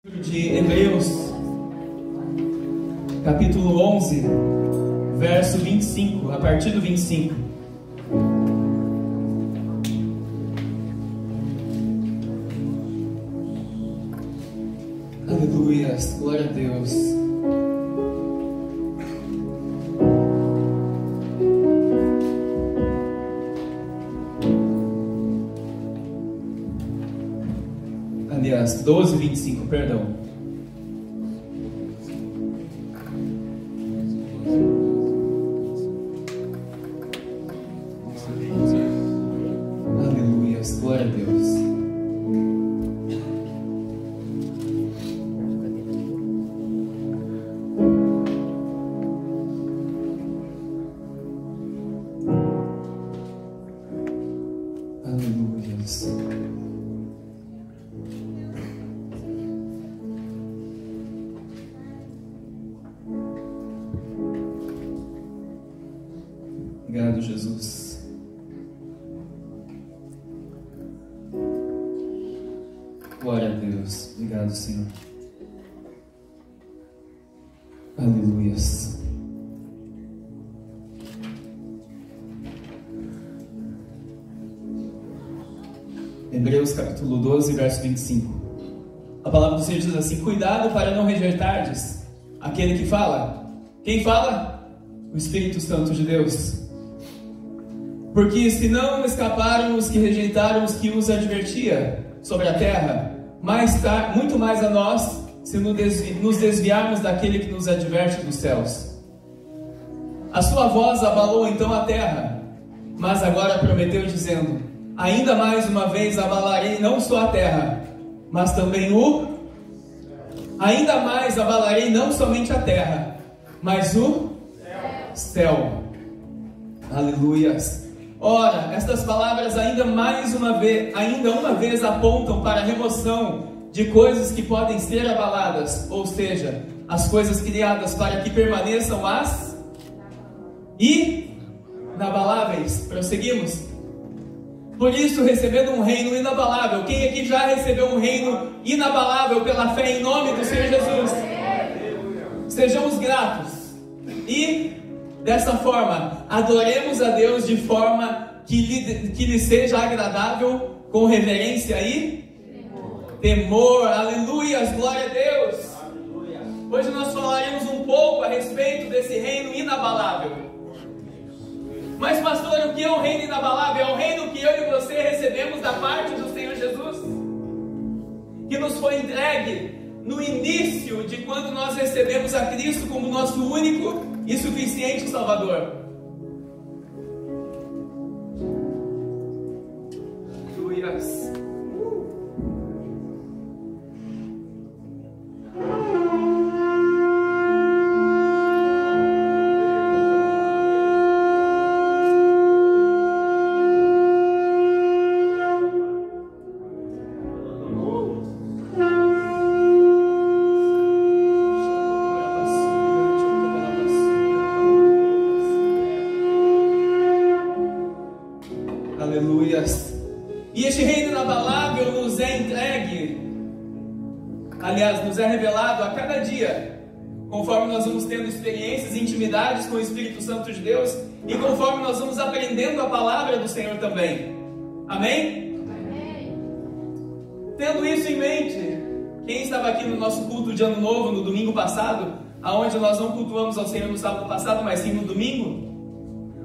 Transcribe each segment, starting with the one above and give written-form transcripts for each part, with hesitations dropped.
De Hebreus, capítulo 11, verso 25, a partir do 25. Aleluia, glória a Deus. Aliás, 12, 25, perdão. Aleluia, glória a Deus. Obrigado, Jesus. Glória a Deus. Obrigado, Senhor. Aleluia. Hebreus capítulo 12, verso 25. A palavra do Senhor diz assim: cuidado para não rejeitardes aquele que fala. Quem fala? O Espírito Santo de Deus. Porque se não escaparam os que rejeitaram os que os advertia sobre a terra, muito mais a nós, se nos desviarmos daquele que nos adverte dos céus. A sua voz abalou então a terra, mas agora prometeu dizendo: ainda mais uma vez abalarei não só a terra, mas também ainda mais abalarei não somente a terra, mas o céu. Aleluias. Ora, estas palavras ainda uma vez apontam para a remoção de coisas que podem ser abaladas, ou seja, as coisas criadas para que permaneçam as inabaláveis. Prosseguimos. Por isso, recebendo um reino inabalável, quem aqui já recebeu um reino inabalável pela fé em nome do Senhor Jesus? Sejamos gratos e dessa forma, adoremos a Deus de forma que lhe seja agradável, com reverência e temor. Aleluia, glória a Deus. Aleluia. Hoje nós falaremos um pouco a respeito desse reino inabalável. Mas pastor, o que é um reino inabalável? É o reino que eu e você recebemos da parte do Senhor Jesus, que nos foi entregue no início de quando nós recebemos a Cristo como nosso único e suficiente Salvador. Aleluias. E este reino inabalável nos é entregue, aliás, nos é revelado a cada dia, conforme nós vamos tendo experiências e intimidades com o Espírito Santo de Deus, e conforme nós vamos aprendendo a palavra do Senhor também. Amém? Amém. Tendo isso em mente, quem estava aqui no nosso culto de Ano Novo, no domingo passado, aonde nós não cultuamos ao Senhor no sábado passado, mas sim no domingo,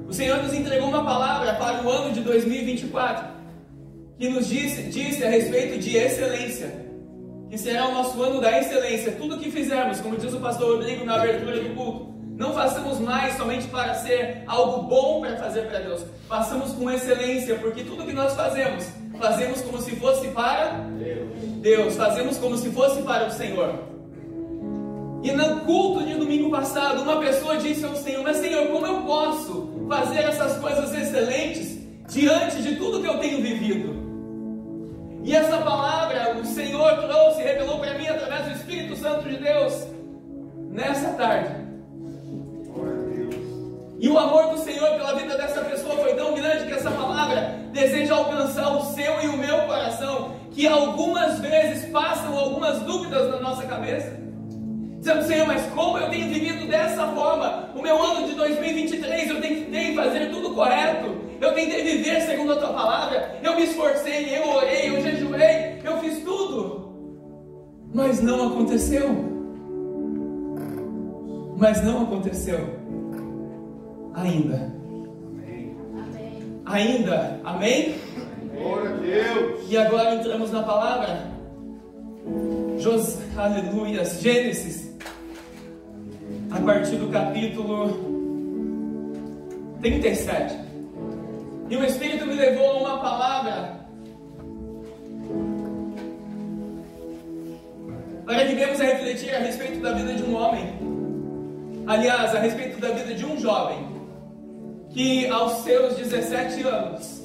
o Senhor nos entregou uma palavra para o ano de 2024, que nos disse a respeito de excelência, que será o nosso ano da excelência. Tudo que fizermos, como diz o pastor Rodrigo na abertura do culto, não façamos mais somente para ser algo bom para fazer para Deus, façamos com excelência, porque tudo que nós fazemos como se fosse para Deus, fazemos como se fosse para o Senhor. E no culto de domingo passado, uma pessoa disse ao Senhor: mas Senhor, como eu posso fazer essas coisas excelentes diante de tudo que eu tenho vivido? E essa palavra o Senhor trouxe, revelou para mim através do Espírito Santo de Deus nessa tarde. E o amor do Senhor pela vida dessa pessoa foi tão grande que essa palavra deseja alcançar o seu e o meu coração, que algumas vezes passam algumas dúvidas na nossa cabeça, dizendo: Senhor, mas como eu tenho vivido dessa forma? O meu ano de 2023 eu tentei fazer tudo correto, eu tentei viver segundo a tua palavra, eu me esforcei, eu orei, eu jejuei, eu fiz tudo, mas não aconteceu. Mas não aconteceu ainda. Ainda, amém? Glória a Deus. E agora entramos na palavra. Aleluia. Gênesis, a partir do capítulo 37. E o Espírito me levou a uma palavra para que venhamos a refletir a respeito da vida de um homem. Aliás, a respeito da vida de um jovem que aos seus 17 anos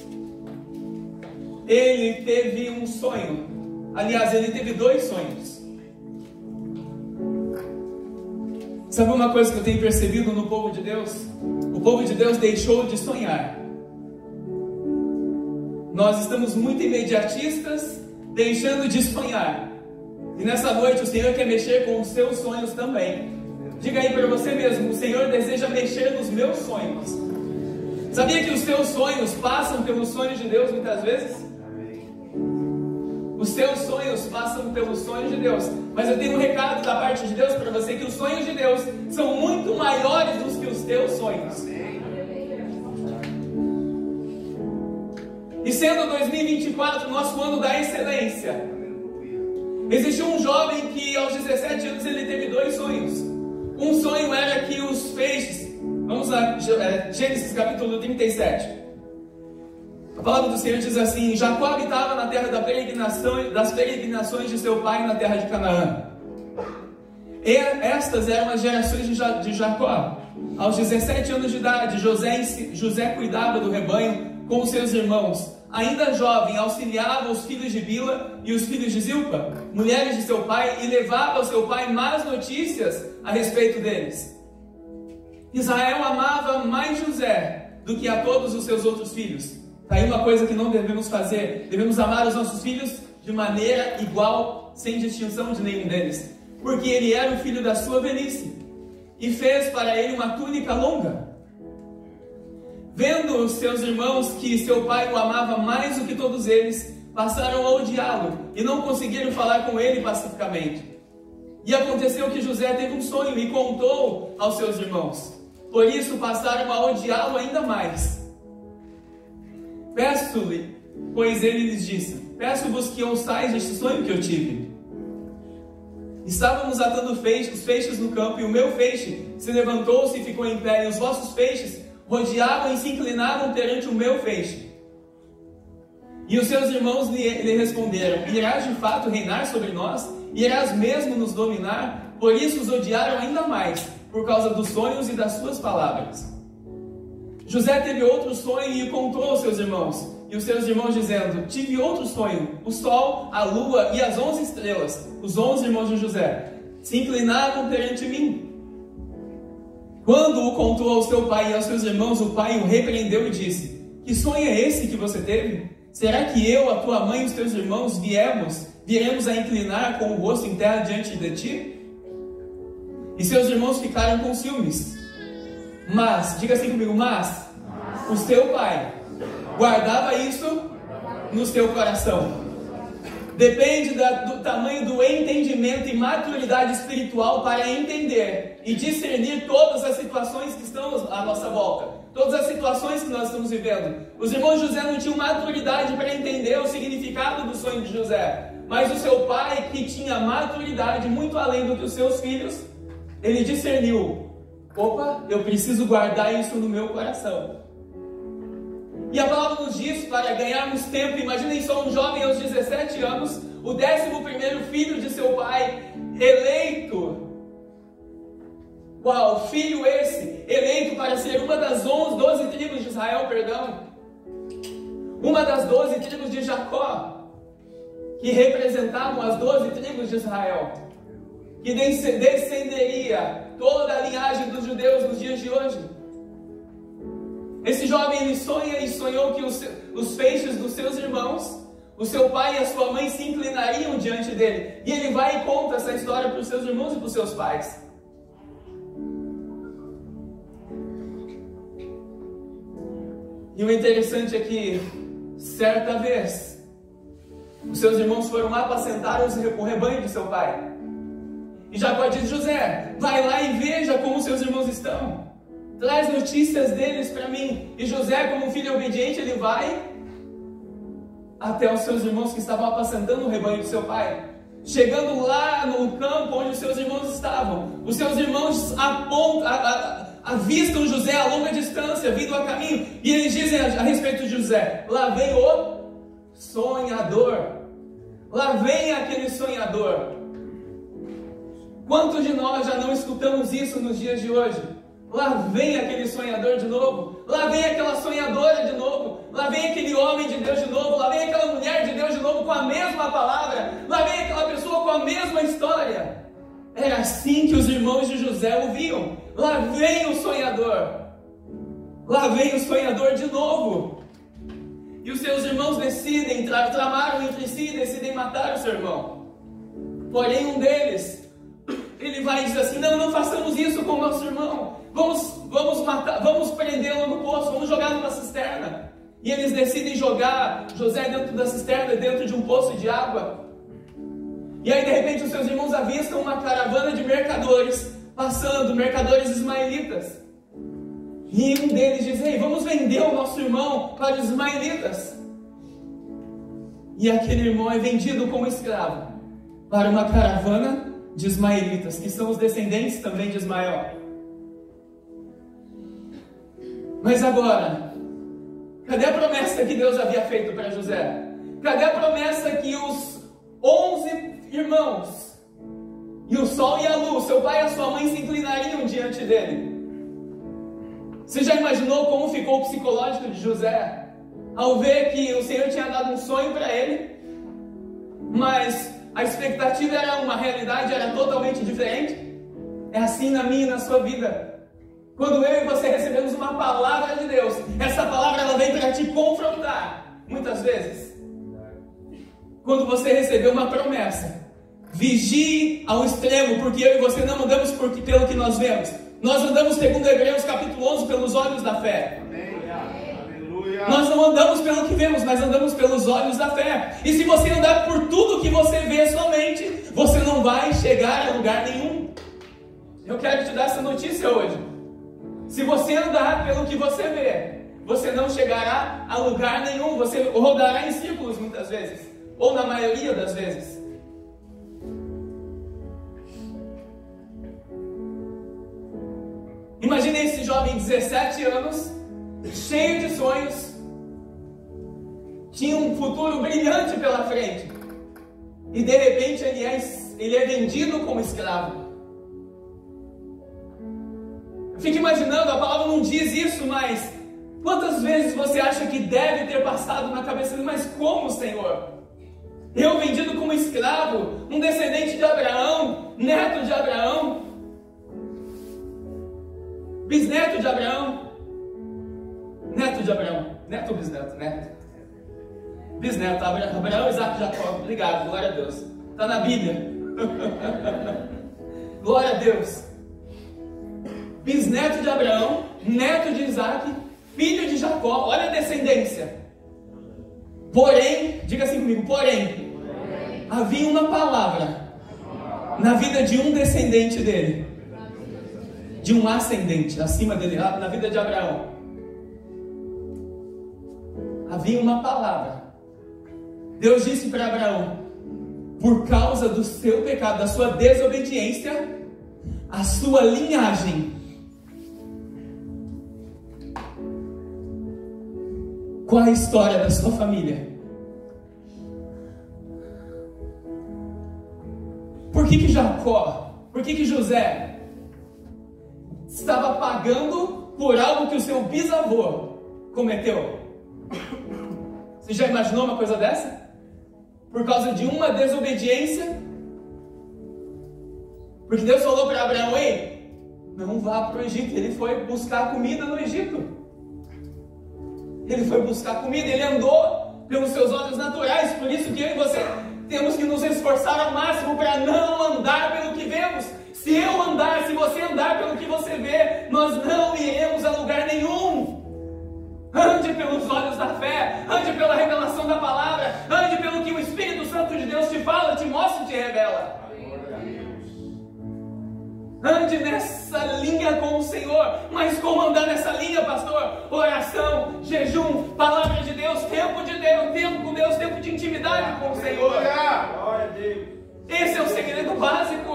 ele teve um sonho. Aliás, ele teve 2 sonhos. Sabe uma coisa que eu tenho percebido no povo de Deus? O povo de Deus deixou de sonhar. Nós estamos muito imediatistas, deixando de sonhar. E nessa noite o Senhor quer mexer com os seus sonhos também. Diga aí para você mesmo: o Senhor deseja mexer nos meus sonhos. Sabia que os seus sonhos passam pelos sonhos de Deus muitas vezes? Os seus sonhos passam pelos sonhos de Deus. Mas eu tenho um recado da parte de Deus para você, que os sonhos de Deus são muito maiores do que os teus sonhos. E sendo 2024 nosso ano da excelência, existiu um jovem que aos 17 anos ele teve 2 sonhos. Um sonho era que os feixes, vamos lá, Gênesis capítulo 37. A palavra do Senhor diz assim: Jacó habitava na terra das peregrinações de seu pai na terra de Canaã. E estas eram as gerações de Jacó. Aos 17 anos de idade, José cuidava do rebanho com os seus irmãos. Ainda jovem, auxiliava os filhos de Bila e os filhos de Zilpa, mulheres de seu pai, e levava ao seu pai más notícias a respeito deles. Israel amava mais José do que a todos os seus outros filhos. Está aí uma coisa que não devemos fazer. Devemos amar os nossos filhos de maneira igual, sem distinção de nenhum deles, porque ele era o filho da sua velhice, e fez para ele uma túnica longa. Vendo os seus irmãos que seu pai o amava mais do que todos eles, passaram a odiá-lo e não conseguiram falar com ele pacificamente. E aconteceu que José teve um sonho e contou aos seus irmãos. Por isso passaram a odiá-lo ainda mais. Peço-lhe, pois ele lhes disse: peço-vos que ouçais este sonho que eu tive. Estávamos atando os feixes no campo, e o meu feixe se levantou-se e ficou em pé, e os vossos feixes rodeavam e se inclinaram perante o meu feixe. E os seus irmãos lhe responderam: irás de fato reinar sobre nós? Irás mesmo nos dominar? Por isso os odiaram ainda mais, por causa dos sonhos e das suas palavras. José teve outro sonho e contou aos seus irmãos. E os seus irmãos dizendo: tive outro sonho. O sol, a lua e as 11 estrelas, os 11 irmãos de José, se inclinavam perante mim. Quando o contou ao seu pai e aos seus irmãos, o pai o repreendeu e disse: que sonho é esse que você teve? Será que eu, a tua mãe e os teus irmãos viremos a inclinar com o rosto em terra diante de ti? E seus irmãos ficaram com ciúmes. Mas, diga assim comigo: mas o seu pai guardava isso no seu coração. Depende do tamanho do entendimento e maturidade espiritual para entender e discernir todas as situações que estão à nossa volta, todas as situações que nós estamos vivendo. Os irmãos de José não tinham maturidade para entender o significado do sonho de José, mas o seu pai, que tinha maturidade muito além do que os seus filhos, ele discerniu: opa, eu preciso guardar isso no meu coração. E a palavra nos diz, para ganharmos tempo, imaginem só um jovem aos 17 anos, o 11º filho de seu pai, eleito. Uau, filho esse, eleito para ser uma das 12 tribos de Israel, uma das 12 tribos de Jacó, que representavam as 12 tribos de Israel, que descenderia toda a linhagem dos judeus nos dias de hoje. Esse jovem, ele sonha e sonhou que os feixes dos seus irmãos o seu pai e a sua mãe se inclinariam diante dele. E ele vai e conta essa história para os seus irmãos e para os seus pais. E o interessante é que, certa vez, os seus irmãos foram apacentar o rebanho de seu pai. E Jacó diz: José, vai lá e veja como seus irmãos estão. Traz notícias deles para mim. E José, como um filho obediente, ele vai até os seus irmãos que estavam apacentando o rebanho de seu pai. Chegando lá no campo onde os seus irmãos estavam, os seus irmãos avistam José a longa distância, vindo a caminho, e eles dizem a respeito de José: lá vem o sonhador, lá vem aquele sonhador. Quantos de nós já não escutamos isso nos dias de hoje? Lá vem aquele sonhador de novo, lá vem aquela sonhadora de novo, lá vem aquele homem de Deus de novo, lá vem aquela mulher de Deus de novo com a mesma palavra, lá vem aquela pessoa com a mesma história. Era assim que os irmãos de José ouviam: lá vem o sonhador, lá vem o sonhador de novo. E os seus irmãos decidem, tramaram entre si e decidem matar o seu irmão. Porém um deles, ele vai e diz assim: não façamos isso com o nosso irmão, vamos matar, vamos prendê-lo no poço, vamos jogar numa cisterna. E eles decidem jogar José dentro da cisterna, dentro de um poço de água. E aí de repente os seus irmãos avistam uma caravana de mercadores passando, mercadores ismaelitas. E um deles diz: ei, vamos vender o nosso irmão para os ismaelitas. E aquele irmão é vendido como escravo para uma caravana de ismaelitas, que são os descendentes também de Ismael. Mas agora, cadê a promessa que Deus havia feito para José? Cadê a promessa que os 11 irmãos, e o sol e a luz, seu pai e a sua mãe, se inclinariam diante dele? Você já imaginou como ficou o psicológico de José ao ver que o Senhor tinha dado um sonho para ele, mas a expectativa era uma, a realidade era totalmente diferente? É assim na minha e na sua vida. Quando eu e você recebemos uma palavra de Deus, essa palavra ela vem para te confrontar, muitas vezes. Quando você recebeu uma promessa, vigie ao extremo, porque eu e você não andamos pelo que nós vemos. Nós andamos, segundo Hebreus capítulo 11, pelos olhos da fé. Aleluia. Nós não andamos pelo que vemos, mas andamos pelos olhos da fé. E se você andar por tudo que você vê somente, você não vai chegar a lugar nenhum. Eu quero te dar essa notícia hoje. Se você andar pelo que você vê, você não chegará a lugar nenhum. Você rodará em círculos muitas vezes, ou na maioria das vezes. Imagine esse jovem de 17 anos, cheio de sonhos, tinha um futuro brilhante pela frente, e de repente ele é vendido como escravo. Eu fico imaginando, a palavra não diz isso, mas quantas vezes você acha que deve ter passado na cabeça dele: mas como, Senhor? Eu vendido como escravo, um descendente de Abraão, neto de Abraão, bisneto de Abraão, neto de Abraão, neto ou bisneto? Neto. Bisneto, Abraão, Isaac e Jacó. Obrigado, glória a Deus. Está na Bíblia. Glória a Deus. Bisneto de Abraão, neto de Isaac, filho de Jacó. Olha a descendência. Porém, diga assim comigo, porém, havia uma palavra na vida de um descendente dele, de um ascendente acima dele, na vida de Abraão. Havia uma palavra. Deus disse para Abraão: por causa do seu pecado, da sua desobediência, a sua linhagem, qual a história da sua família? Por que Jacó, por que José estava pagando por algo que o seu bisavô cometeu? Você já imaginou uma coisa dessa? Por causa de uma desobediência? Porque Deus falou para Abraão: ei, não vá para o Egito. Ele foi buscar comida no Egito. Ele foi buscar comida, ele andou pelos seus olhos naturais. Por isso que eu e você temos que nos esforçar ao máximo para não andar pelo que vemos. Se eu andar, se você andar pelo que você vê, nós não iremos a lugar nenhum. Ande pelos olhos da fé, ande pela revelação da palavra, ande pelo que o Espírito Santo de Deus te fala, te mostra e te revela. Ande nessa linha com o Senhor. Mas como andar nessa linha, pastor? Oração, jejum, palavra de Deus, tempo com Deus, tempo de intimidade com o Senhor. Glória a Deus. Esse é o segredo básico.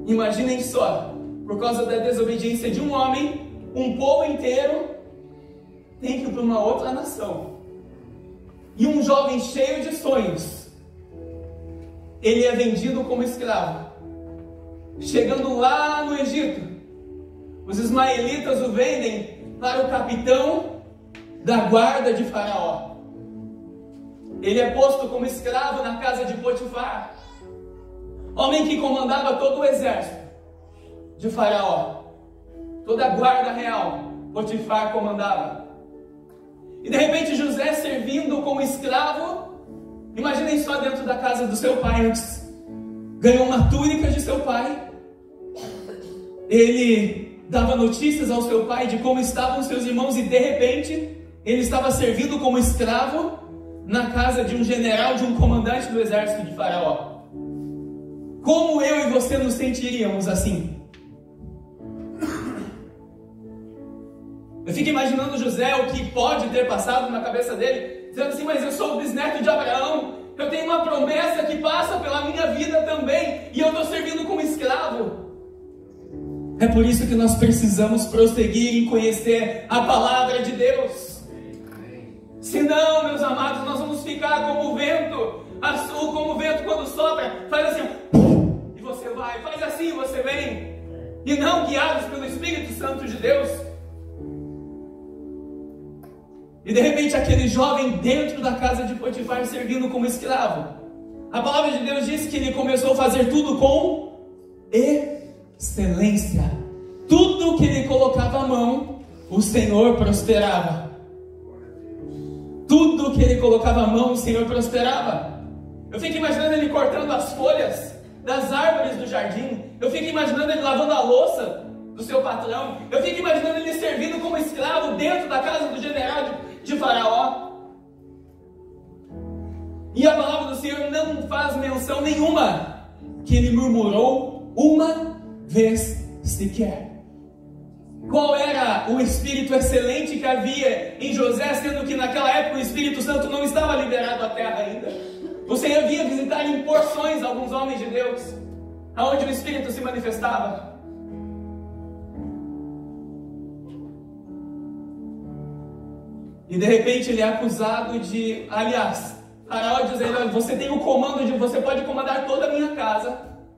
Imaginem só, por causa da desobediência de um homem, um povo inteiro tem que ir para uma outra nação. E um jovem cheio de sonhos, ele é vendido como escravo. Chegando lá no Egito, os ismaelitas o vendem para o capitão da guarda de Faraó. Ele é posto como escravo na casa de Potifar, homem que comandava todo o exército de Faraó, toda a guarda real, Potifar comandava. E de repente José, servindo como escravo, imaginem só, dentro da casa do seu pai antes, ganhou uma túnica de seu pai. Ele dava notícias ao seu pai de como estavam seus irmãos e de repente ele estava servindo como escravo na casa de um general, de um comandante do exército de Faraó. Como eu e você nos sentiríamos assim? Eu fico imaginando José, o que pode ter passado na cabeça dele, dizendo assim: mas eu sou o bisneto de Abraão, eu tenho uma promessa que passa pela minha vida também, e eu estou servindo como escravo. É por isso que nós precisamos prosseguir em conhecer a palavra de Deus. Senão, meus amados, nós vamos ficar como o vento, como o vento quando sopra, faz assim, e você vai, faz assim e você vem, e não guiados pelo Espírito Santo de Deus. E de repente aquele jovem dentro da casa de Potifar servindo como escravo, a palavra de Deus diz que ele começou a fazer tudo com excelência. Tudo que ele colocava a mão, o Senhor prosperava. Tudo que ele colocava a mão, o Senhor prosperava. Eu fico imaginando ele cortando as folhas das árvores do jardim. Eu fico imaginando ele lavando a louça do seu patrão. Eu fico imaginando ele servindo como escravo dentro da casa do general de Faraó. E a palavra do Senhor não faz menção nenhuma que ele murmurou uma vez sequer. Qual era o espírito excelente que havia em José, sendo que naquela época o Espírito Santo não estava liberado à terra ainda? O Senhor vinha visitar em porções alguns homens de Deus, aonde o Espírito se manifestava. E de repente ele é acusado de, aliás, Faraó dizendo: você tem o comando de, você pode comandar toda a minha casa,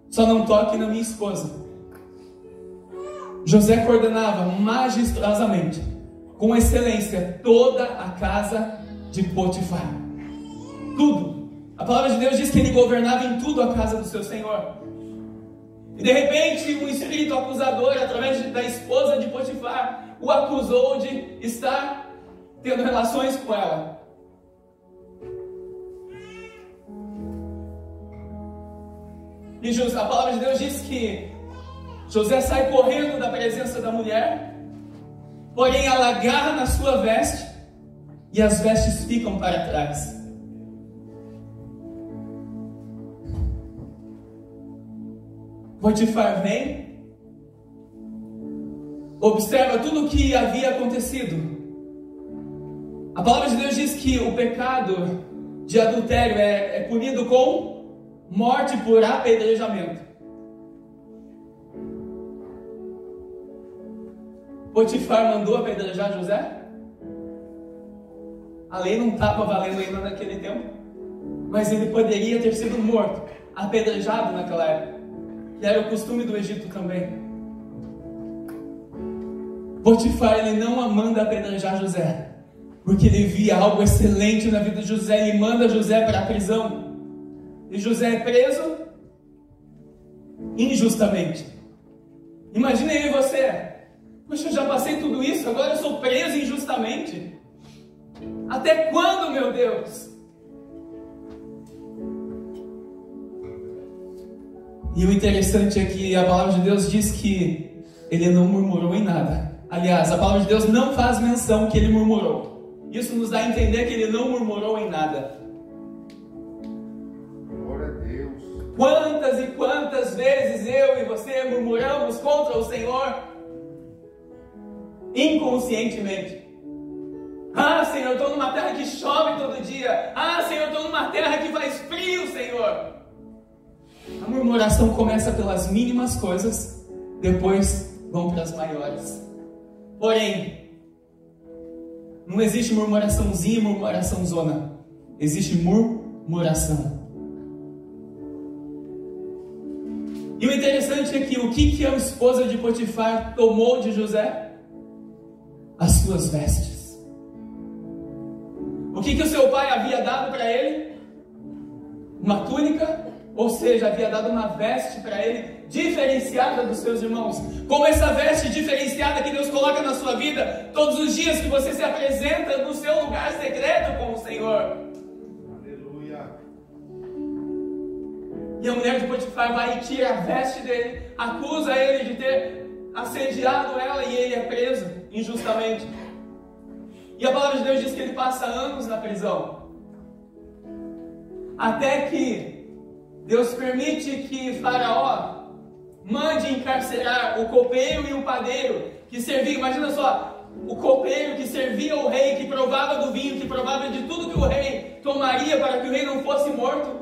só não toque na minha esposa. José coordenava majestosamente, com excelência, toda a casa de Potifar. Tudo. A palavra de Deus diz que ele governava em tudo a casa do seu senhor. E de repente um espírito acusador, através da esposa de Potifar, o acusou de estar tendo relações com ela. E a palavra de Deus diz que José sai correndo da presença da mulher, porém ela agarra na sua veste e as vestes ficam para trás. Potifar vem, observa tudo o que havia acontecido. A palavra de Deus diz que o pecado de adultério é punido com morte por apedrejamento. Potifar mandou apedrejar José? A lei não estava valendo ainda naquele tempo, mas ele poderia ter sido morto, apedrejado naquela época, que era o costume do Egito também. Potifar, ele não manda apedrejar José, porque ele via algo excelente na vida de José. Ele manda José para a prisão, e José é preso injustamente. Imagine eu e você, Poxa, eu já passei tudo isso, agora eu sou preso injustamente. Até quando, meu Deus? E o interessante é que a palavra de Deus diz que ele não murmurou em nada. Aliás, a palavra de Deus não faz menção que ele murmurou. Isso nos dá a entender que ele não murmurou em nada. Glória a Deus. Quantas e quantas vezes eu e você murmuramos contra o Senhor? Inconscientemente. Ah, Senhor, eu estou numa terra que chove todo dia. Ah, Senhor, eu estou numa terra que faz frio, Senhor. A murmuração começa pelas mínimas coisas, depois vão para as maiores. Porém, não existe murmuraçãozinha e murmuração zona. Existe murmuração. E o interessante é que o que a esposa de Potifar tomou de José? As suas vestes. O que o seu pai havia dado para ele? Uma túnica, ou seja, havia dado uma veste para ele diferenciada dos seus irmãos. Como essa veste diferenciada que Deus coloca na sua vida todos os dias que você se apresenta no seu lugar secreto com o Senhor. Aleluia. E a mulher de Potifar vai e tira a veste dele, acusa ele de ter assediado ela e ele é preso injustamente. E a palavra de Deus diz que ele passa anos na prisão. Até que Deus permite que Faraó mande encarcerar o copeiro e o padeiro que serviam. Imagina só, o copeiro que servia o rei, que provava do vinho, que provava de tudo que o rei tomaria para que o rei não fosse morto.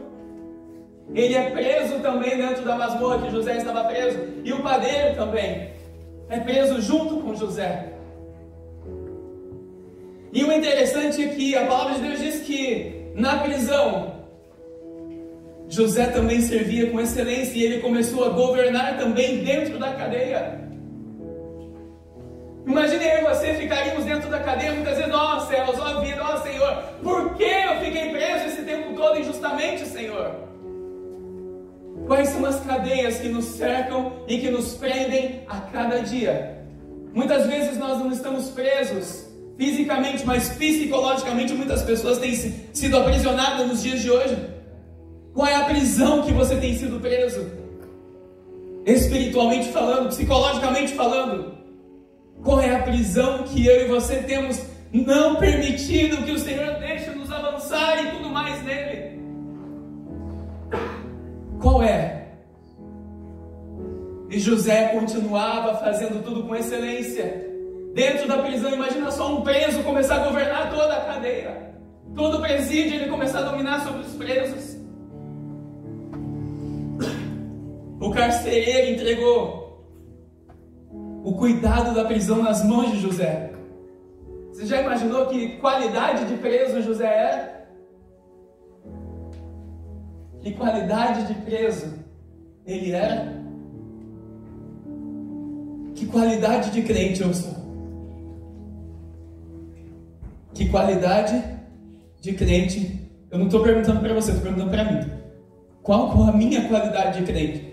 Ele é preso também dentro da masmorra que José estava preso. E o padeiro também é preso junto com José. E o interessante é que a palavra de Deus diz que na prisão José também servia com excelência e ele começou a governar também dentro da cadeia. Imagine eu e você ficaríamos dentro da cadeia muitas vezes, ó céus, ó vida, ó Senhor, por que eu fiquei preso esse tempo todo injustamente, Senhor? Quais são as cadeias que nos cercam e que nos prendem a cada dia? Muitas vezes nós não estamos presos fisicamente, mas psicologicamente muitas pessoas têm sido aprisionadas nos dias de hoje. Qual é a prisão que você tem sido preso? Espiritualmente falando, psicologicamente falando. Qual é a prisão que eu e você temos não permitido que o Senhor deixe nos avançar e tudo mais nele? Qual é? E José continuava fazendo tudo com excelência. Dentro da prisão, imagina só um preso começar a governar toda a cadeia. Todo presídio ele começar a dominar sobre os presos. O carcereiro entregou o cuidado da prisão nas mãos de José. Você já imaginou que qualidade de preso José era? Que qualidade de preso ele era? Que qualidade de crente eu sou? Que qualidade de crente? Eu não estou perguntando para você, estou perguntando para mim. Qual a minha qualidade de crente?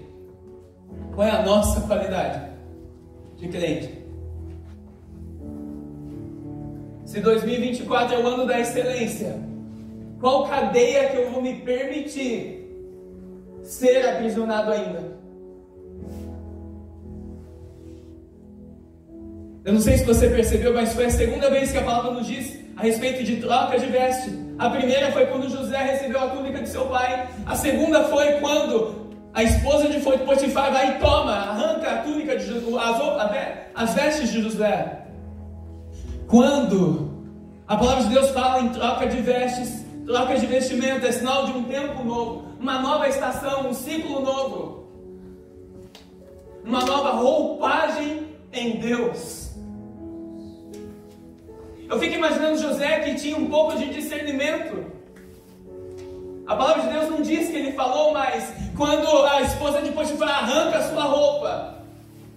Qual é a nossa qualidade de crente? Se 2024 é o ano da excelência, qual cadeia que eu vou me permitir ser aprisionado ainda? Eu não sei se você percebeu, mas foi a segunda vez que a palavra nos diz a respeito de troca de veste. A primeira foi quando José recebeu a túnica de seu pai. A segunda foi quando a esposa de Potifar vai e toma, arranca a túnica de José, as vestes de José. Quando a palavra de Deus fala em troca de vestes, troca de vestimenta, é sinal de um tempo novo, uma nova estação, um ciclo novo, uma nova roupagem em Deus. Eu fico imaginando José que tinha um pouco de discernimento. A palavra de Deus não diz que ele falou, mas quando a esposa de Potifar arranca a sua roupa,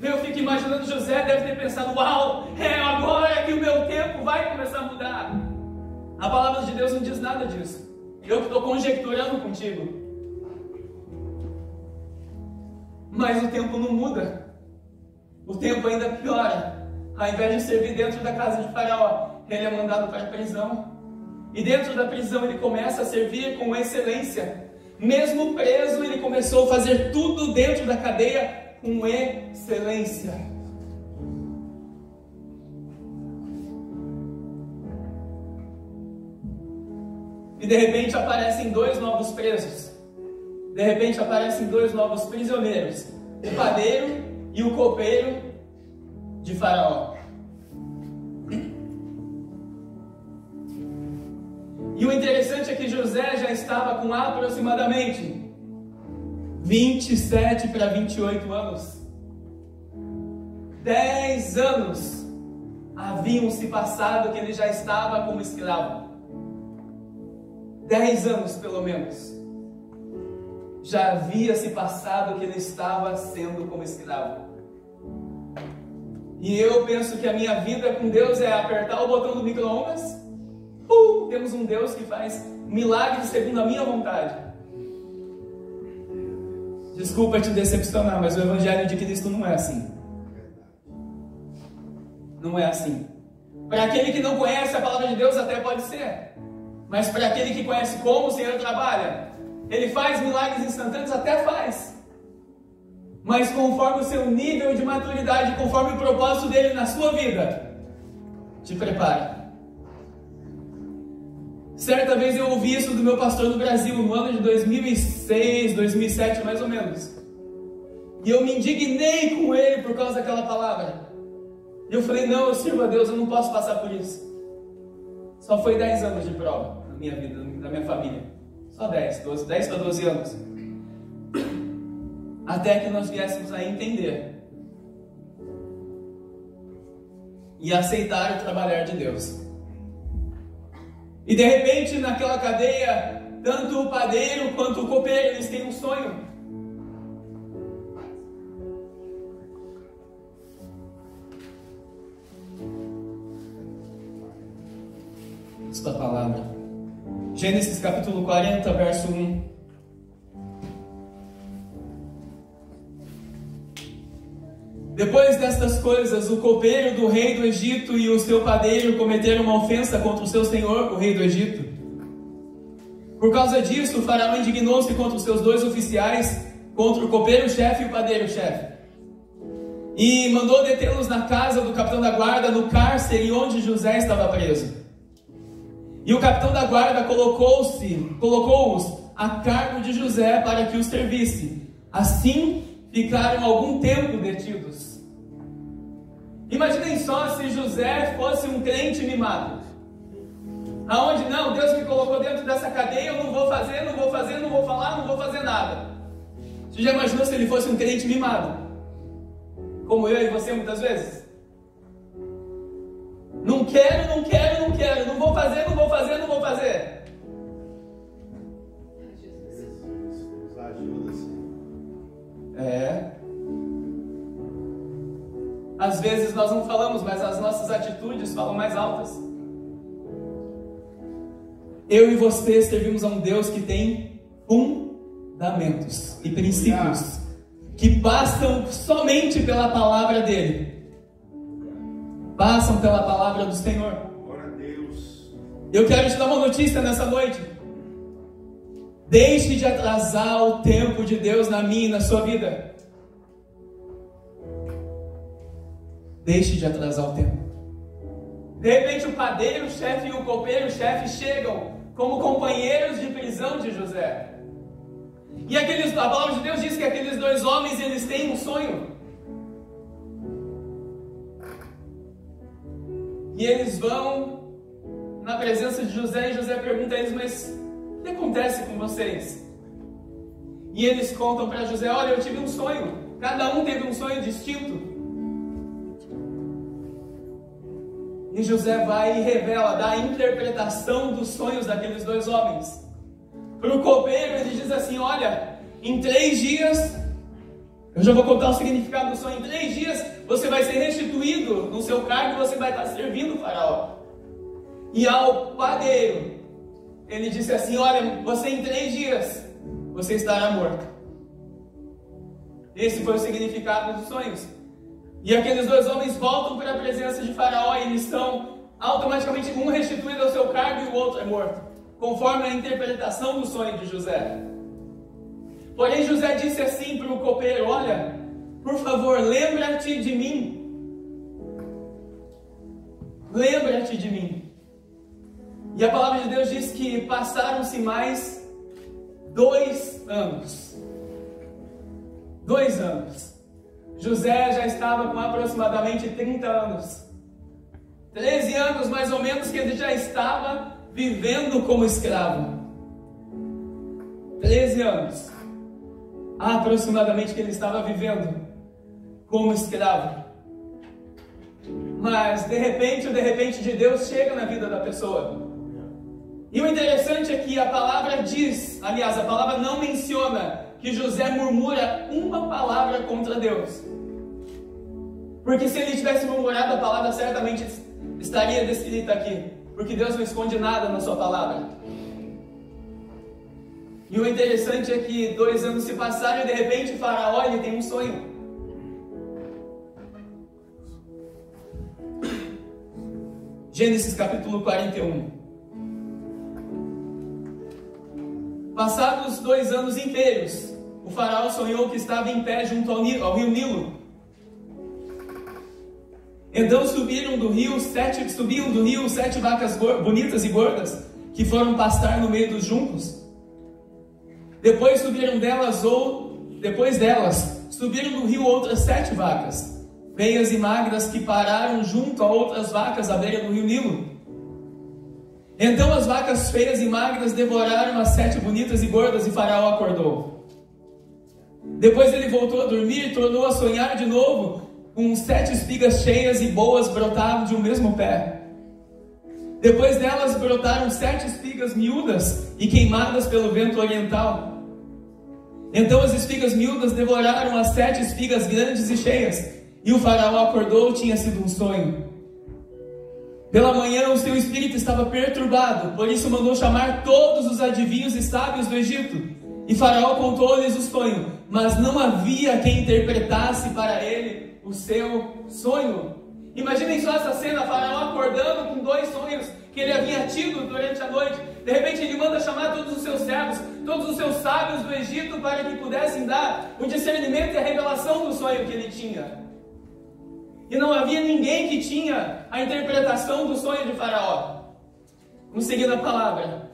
eu fico imaginando José deve ter pensado, uau, é agora que o meu tempo vai começar a mudar. A palavra de Deus não diz nada disso. Eu que estou conjecturando contigo. Mas o tempo não muda. O tempo ainda piora. ao invés de servir dentro da casa de Faraó, ele é mandado para a prisão. E dentro da prisão ele começa a servir com excelência. Mesmo preso, ele começou a fazer tudo dentro da cadeia com excelência. E de repente aparecem 2 novos presos. De repente aparecem 2 novos prisioneiros. O padeiro e o copeiro de Faraó. E o interessante é que José já estava com aproximadamente 27 para 28 anos. 10 anos haviam se passado que ele já estava como escravo. 10 anos pelo menos. Já havia se passado que ele estava sendo como escravo. E eu penso que a minha vida com Deus é apertar o botão do micro-ondas. Temos um Deus que faz milagres segundo a minha vontade. Desculpa te decepcionar, mas o Evangelho de Cristo não é assim. Não é assim. Para aquele que não conhece a palavra de Deus até pode ser. Mas para aquele que conhece como o Senhor trabalha, Ele faz milagres instantâneos, até faz. Mas conforme o seu nível de maturidade, conforme o propósito dele na sua vida, te prepare. Certa vez eu ouvi isso do meu pastor no Brasil, no ano de 2006, 2007 mais ou menos. E eu me indignei com ele por causa daquela palavra. E eu falei, não, eu sirvo a Deus, eu não posso passar por isso. Só foi 10 anos de prova na minha vida, na minha família. Só 10 para 12 anos. Até que nós viéssemos a entender e aceitar o trabalhar de Deus. E de repente, naquela cadeia, tanto o padeiro quanto o copeiro, eles têm um sonho. Esta palavra. Gênesis capítulo 40, verso 1. Depois destas coisas, o copeiro do rei do Egito e o seu padeiro cometeram uma ofensa contra o seu senhor, o rei do Egito. Por causa disso, o faraó indignou-se contra os seus 2 oficiais, contra o copeiro-chefe e o padeiro-chefe. E mandou detê-los na casa do capitão da guarda, no cárcere onde José estava preso. E o capitão da guarda colocou-os a cargo de José para que os servisse. Assim, ficaram algum tempo detidos. Imaginem só se José fosse um crente mimado. Aonde não, Deus me colocou dentro dessa cadeia, eu não vou fazer, não vou falar, não vou fazer nada. Você já imaginou se ele fosse um crente mimado? Como eu e você muitas vezes? Não quero, não vou fazer. Às vezes nós não falamos, mas as nossas atitudes falam mais altas. Eu e você servimos a um Deus que tem fundamentos e princípios que passam somente pela palavra dele. Passam pela palavra do Senhor. Glória a Deus. Eu quero te dar uma notícia nessa noite. Deixe de atrasar o tempo de Deus na minha e na sua vida. Deixe de atrasar o tempo. De repente o padeiro-chefe e o copeiro-chefe chegam como companheiros de prisão de José. E a palavra de Deus diz que aqueles 2 homens, eles têm um sonho. E eles vão na presença de José, e José pergunta a eles, mas o que acontece com vocês? E eles contam para José, olha, eu tive um sonho. Cada um teve um sonho distinto. E José vai e revela, dá a interpretação dos sonhos daqueles 2 homens. Para o copeiro, ele diz assim, olha, em 3 dias, eu já vou contar o significado do sonho, em 3 dias você vai ser restituído no seu cargo e você vai estar servindo o faraó. E ao padeiro, ele disse assim, olha, você em 3 dias, você estará morto. Esse foi o significado dos sonhos. E aqueles dois homens voltam para a presença de Faraó e eles são automaticamente um restituído ao seu cargo e o outro é morto, conforme a interpretação do sonho de José. Porém José disse assim para o copeiro: olha, por favor, lembra-te de mim. Lembra-te de mim. E a palavra de Deus diz que passaram-se mais 2 anos. 2 anos. José já estava com aproximadamente 30 anos. 13 anos mais ou menos que ele já estava vivendo como escravo. 13 anos aproximadamente que ele estava vivendo como escravo. Mas de repente, o de repente de Deus chega na vida da pessoa. E o interessante é que a palavra diz, aliás, a palavra não menciona que José murmura uma palavra contra Deus. Porque se ele tivesse murmurado a palavra, certamente estaria descrita aqui. Porque Deus não esconde nada na sua palavra. E o interessante é que 2 anos se passaram e de repente Faraó ele tem um sonho. Gênesis capítulo 41. Passados 2 anos inteiros, o faraó sonhou que estava em pé junto ao rio Nilo. Então subiam do rio 7 vacas bonitas e gordas, que foram pastar no meio dos juncos. Depois delas, subiram do rio outras 7 vacas, feias e magras, que pararam junto a outras vacas à beira do rio Nilo. Então as vacas feias e magras devoraram as 7 bonitas e gordas e Faraó acordou. Depois ele voltou a dormir e tornou a sonhar de novo, com 7 espigas cheias e boas brotavam de um mesmo pé. Depois delas brotaram 7 espigas miúdas e queimadas pelo vento oriental. Então as espigas miúdas devoraram as 7 espigas grandes e cheias, e o Faraó acordou, tinha sido um sonho. Pela manhã o seu espírito estava perturbado, por isso mandou chamar todos os adivinhos e sábios do Egito. E Faraó contou-lhes o sonho, mas não havia quem interpretasse para ele o seu sonho. Imaginem só essa cena, Faraó acordando com 2 sonhos que ele havia tido durante a noite. De repente ele manda chamar todos os seus servos, todos os seus sábios do Egito, para que pudessem dar o discernimento e a revelação do sonho que ele tinha. E não havia ninguém que tinha a interpretação do sonho de Faraó. Vamos seguir na palavra.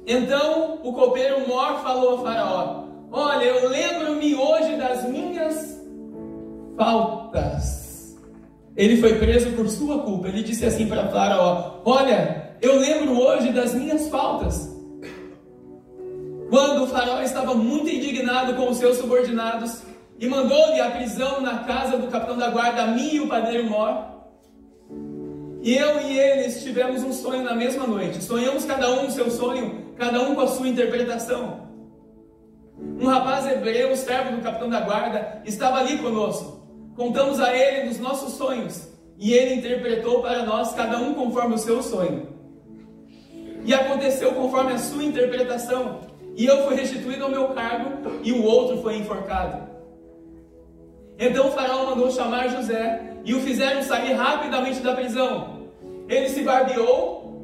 Então o copeiro mor falou a Faraó: olha, eu lembro-me hoje das minhas faltas. Ele foi preso por sua culpa. Ele disse assim para Faraó: olha, eu lembro hoje das minhas faltas. Quando o Faraó estava muito indignado com os seus subordinados e mandou-lhe a prisão na casa do capitão da guarda, a mim e o padeiro Mor. E eu e eles tivemos um sonho na mesma noite. Sonhamos cada um o seu sonho, cada um com a sua interpretação. Um rapaz hebreu, servo do capitão da guarda, estava ali conosco. Contamos a ele dos nossos sonhos, e ele interpretou para nós, cada um conforme o seu sonho. E aconteceu conforme a sua interpretação. E eu fui restituído ao meu cargo, e o outro foi enforcado. Então o faraó mandou chamar José e o fizeram sair rapidamente da prisão. Ele se barbeou,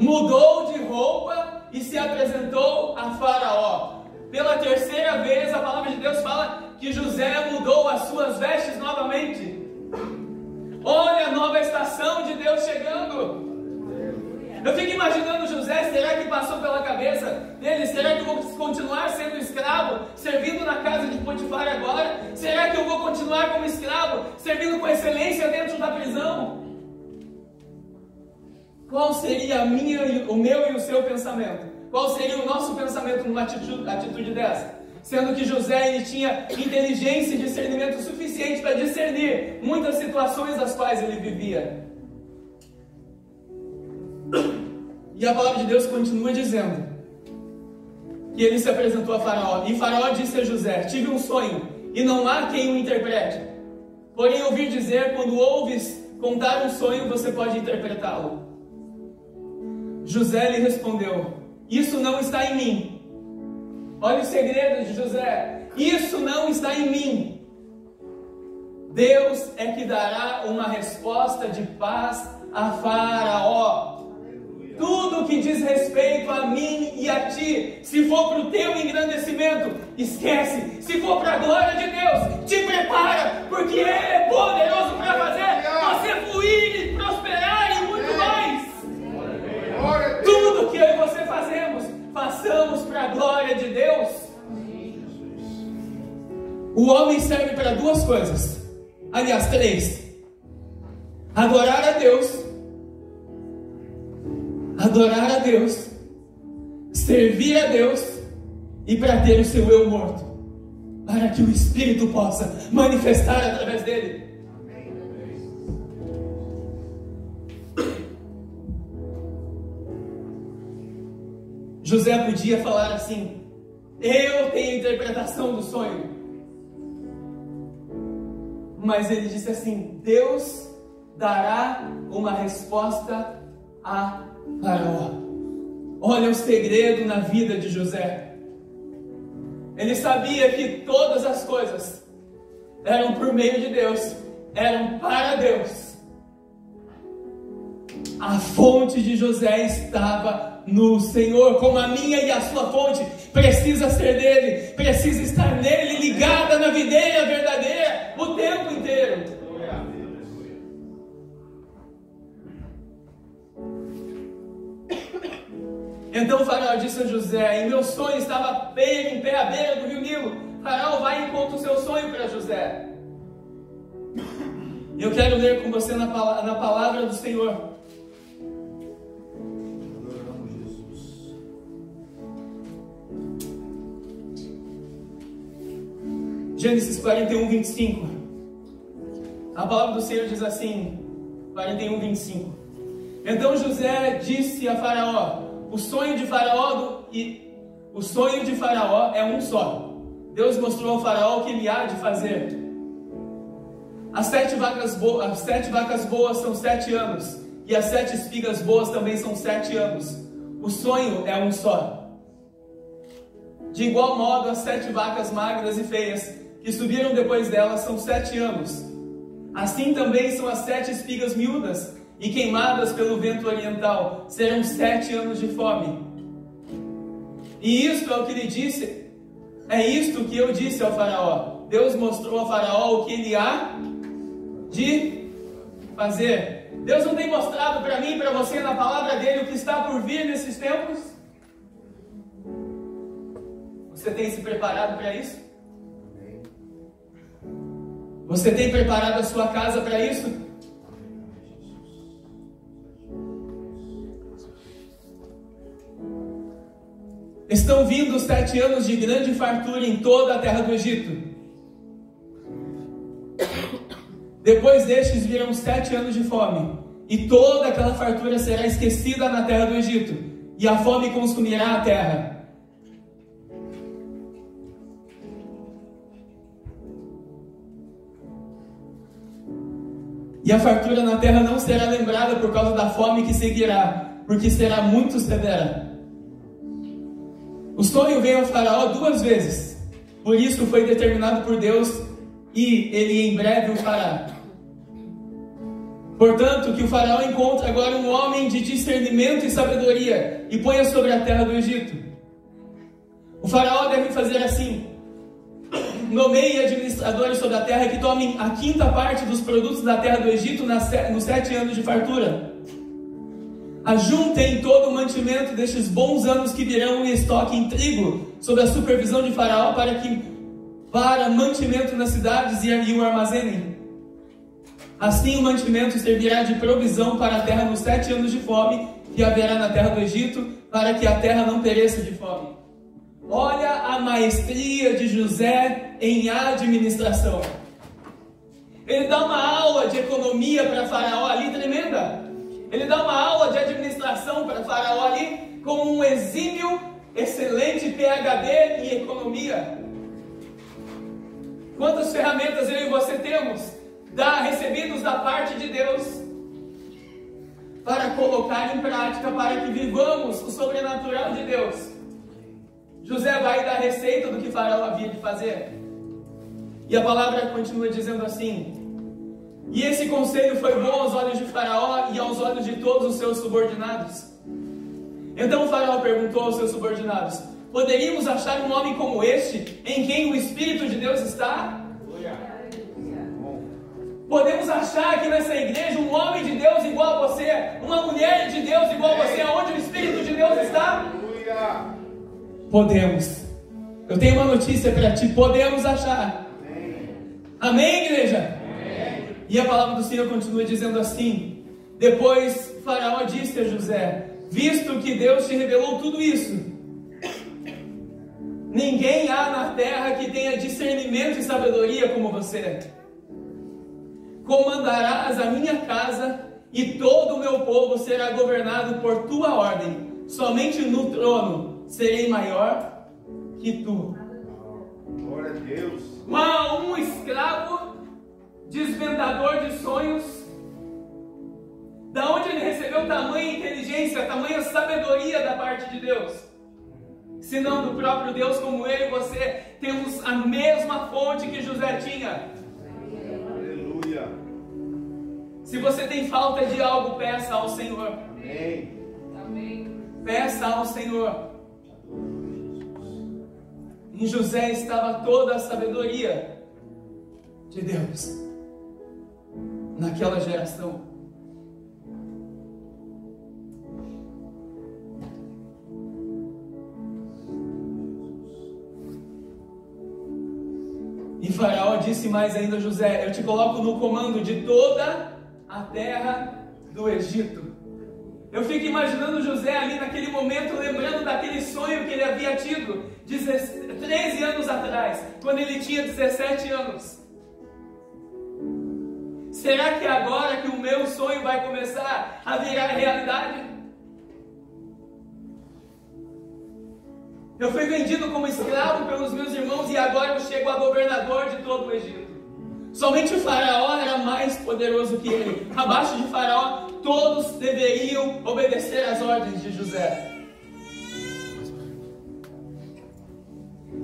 mudou de roupa e se apresentou a Faraó. Pela 3ª vez a palavra de Deus fala que José mudou as suas vestes novamente. Olha a nova estação de Deus chegando. Eu fico imaginando José, será que passou pela cabeça dele? Será que eu vou continuar sendo escravo, servindo na casa de Potifar agora? Será que eu vou continuar como escravo, servindo com excelência dentro da prisão? Qual seria o meu e o seu pensamento? Qual seria o nosso pensamento numa atitude dessa? Sendo que José ele tinha inteligência e discernimento suficiente para discernir muitas situações das quais ele vivia. E a palavra de Deus continua dizendo que ele se apresentou a Faraó. E Faraó disse a José: tive um sonho, e não há quem o interprete. Porém, ouvi dizer, quando ouves contar um sonho, você pode interpretá-lo. José lhe respondeu: isso não está em mim. Olha o segredo de José: isso não está em mim. Deus é que dará uma resposta de paz a Faraó. Tudo que diz respeito a mim e a ti, se for para o teu engrandecimento, esquece. Se for para a glória de Deus, te prepara, porque Ele é poderoso para fazer você fluir e prosperar e muito mais. Tudo que eu e você fazemos, façamos para a glória de Deus. O homem serve para duas coisas, aliás, três: adorar a Deus, servir a Deus e para ter o seu eu morto, para que o Espírito possa manifestar através dele. José podia falar assim: eu tenho a interpretação do sonho. Mas ele disse assim: Deus dará uma resposta a Faraó. Olha o segredo na vida de José. Ele sabia que todas as coisas eram por meio de Deus, eram para Deus. A fonte de José estava no Senhor, como a minha e a sua fonte precisa ser dele, precisa estar nele, ligada na videira verdadeira o tempo inteiro. Então o Faraó disse a José: em meu sonho estava em pé à beira do rio Nilo. Faraó vai e conta o seu sonho para José. Eu quero ler com você na palavra do Senhor. Gênesis 41, 25. A palavra do Senhor diz assim, 41, 25. Então José disse a Faraó: o sonho de Faraó é um só. Deus mostrou ao Faraó o que ele há de fazer. As 7 vacas boas são 7 anos, e as 7 espigas boas também são 7 anos. O sonho é um só. De igual modo, as 7 vacas magras e feias que subiram depois delas são 7 anos. Assim também são as 7 espigas miúdas e queimadas pelo vento oriental, serão 7 anos de fome. E isto é o que ele disse, é isto que eu disse ao Faraó. Deus mostrou ao Faraó o que ele há de fazer. Deus não tem mostrado para mim e para você na palavra dele o que está por vir nesses tempos? Você tem se preparado para isso? Você tem preparado a sua casa para isso? Estão vindo 7 anos de grande fartura em toda a terra do Egito. Depois destes virão 7 anos de fome, e toda aquela fartura será esquecida na terra do Egito, e a fome consumirá a terra. E a fartura na terra não será lembrada por causa da fome que seguirá, porque será muito severa. O sonho veio ao Faraó 2 vezes, por isso foi determinado por Deus, e ele em breve o fará. Portanto, que o Faraó encontre agora um homem de discernimento e sabedoria, e ponha sobre a terra do Egito. O Faraó deve fazer assim: nomeie administradores sobre a terra que tomem a 5ª parte dos produtos da terra do Egito nos 7 anos de fartura. Ajuntem todo o mantimento destes bons anos que virão e estoquem trigo sob a supervisão de Faraó para mantimento nas cidades e o armazenem. Assim o mantimento servirá de provisão para a terra nos 7 anos de fome que haverá na terra do Egito, para que a terra não pereça de fome. Olha a maestria de José em administração. Ele dá uma aula de economia para Faraó ali tremenda. Ele dá uma aula de administração para Faraó ali com um exímio, excelente PhD em economia. Quantas ferramentas eu e você temos recebidos da parte de Deus para colocar em prática, para que vivamos o sobrenatural de Deus. José vai dar receita do que Faraó havia de fazer. E a palavra continua dizendo assim: E esse conselho foi bom aos olhos de Faraó e aos olhos de todos os seus subordinados. Então o Faraó perguntou aos seus subordinados: poderíamos achar um homem como este, em quem o Espírito de Deus está? Podemos achar aqui nessa igreja um homem de Deus igual a você, uma mulher de Deus igual a você, aonde o Espírito de Deus está? Podemos. Eu tenho uma notícia para ti: podemos achar. Amém, igreja? E a palavra do Senhor continua dizendo assim: depois Faraó disse a José: visto que Deus te revelou tudo isso, ninguém há na terra que tenha discernimento e sabedoria como você. Comandarás a minha casa e todo o meu povo será governado por tua ordem. Somente no trono serei maior que tu. Glória a Deus. Um escravo desvendador de sonhos, da onde ele recebeu tamanha inteligência, tamanha sabedoria da parte de Deus? Se não do próprio Deus, como eu e você temos a mesma fonte que José tinha. Aleluia. Se você tem falta de algo, peça ao Senhor. Amém. Peça ao Senhor. Em José estava toda a sabedoria de Deus naquela geração. E Faraó disse mais ainda a José: eu te coloco no comando de toda a terra do Egito. Eu fico imaginando José ali naquele momento, lembrando daquele sonho que ele havia tido 13 anos atrás, quando ele tinha 17 anos. Será que é agora que o meu sonho vai começar a virar realidade? Eu fui vendido como escravo pelos meus irmãos e agora eu chego a governador de todo o Egito. Somente o Faraó era mais poderoso que ele. Abaixo de Faraó, todos deveriam obedecer às ordens de José.